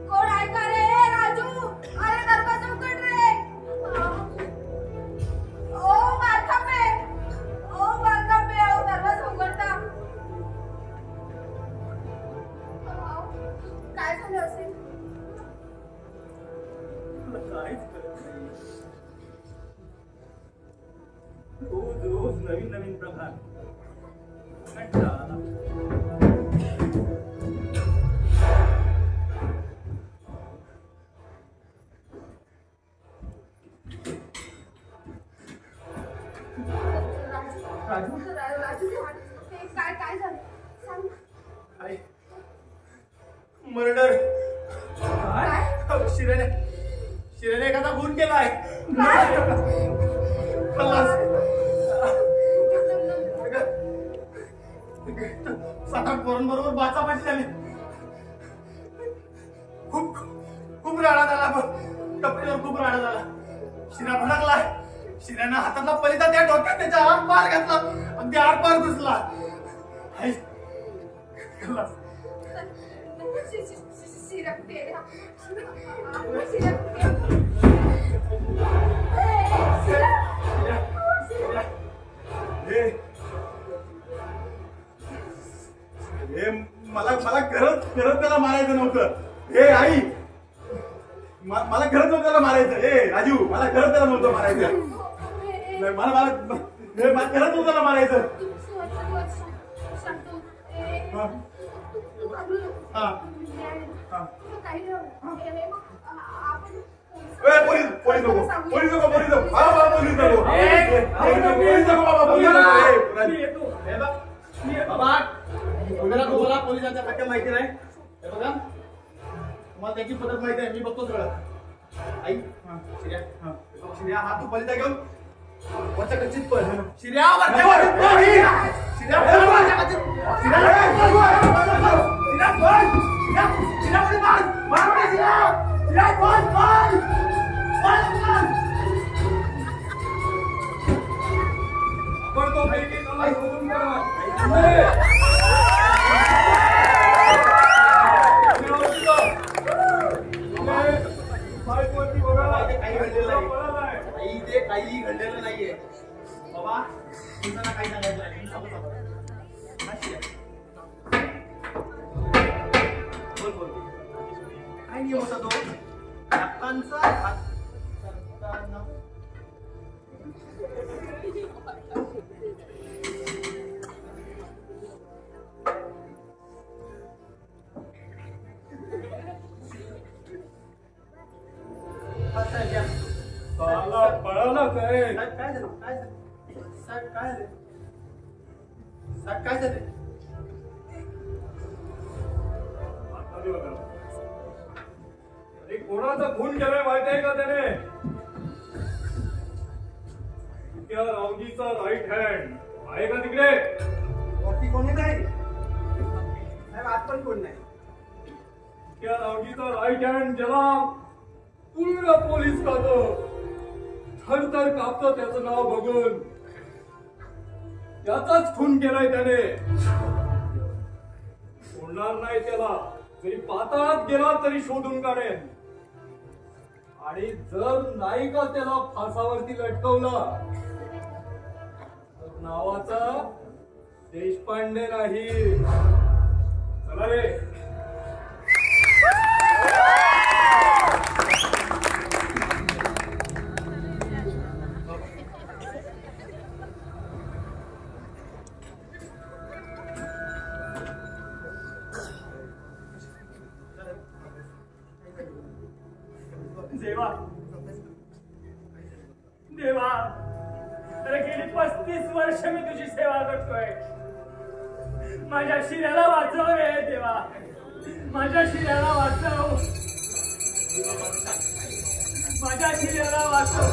कोण आहे का रे? राजू अरे दरवाजा उघड रे. ओ मारकामे दरवाजा उघडता. काय झालं असेल? काहीच करत नाही. रोज नवीन प्रकार कंटाळा आला. राजू काय झालं सांग. मर्डर. शिरेने एखादा खून केलाय. सात आठ पोरांबरोबर बाचाबाची झाली. खूप राडा झाला. टपरीवर खूप राडा झाला. शिरा भडकलाय. शिऱ्यानं हातातला पलिता त्या डोक्यात त्याच्या आरपार घातला. अगदी आरपार घुसला. मला घरात त्याला मारायचं नव्हतं. हे आई, मला घरात नव्हतं त्याला मारायचं. हे राजू, मला घरात त्याला नव्हतं मारायचं. मला घरात नव्हतं त्याला मारायचं. पोलीस नको बाबा. पोलिसांच्या खात्या माहिती नाही. हे बघा, तुम्हाला त्याची पद्धत माहिती आहे. मी बघतो सगळं. आई, शिर्या हा तू पलिता घेऊन वरच्या कच्चीत पळ. शिर्या काही घडलेलं नाहीये बाबा. तुमचा काही सांगायचं नाही. काय नियम होता तो? हातांचा हात पळाला काय? काय झालं? काय झालं? कोणाचा खून केलाय माहिती आहे का त्याने? त्या रावजीचा राईट हँड आहे का तिकडे? वरती कोणी नाही. आत पण कोण नाही. त्या रावजीचा राईट हँड ज्याला पूर्ण पोलीस खातो थरथर कापतो त्याचं नाव बघून. त्याचाच खून केलाय त्याने. सोडणार नाही त्याला. जरी पाताळात गेला तरी शोधून काढेल. आणि जर नाही का त्याला फासावरती लटकवलं तर नावाचा देशपांडे नाही. चला रे. देवा, अरे गेली 35 वर्ष मी तुझी सेवा करतोय. माझ्या शिऱ्याला वाचव रे देवा. माझ्या शिऱ्याला वाचव. माझ्या शिऱ्याला वाचव.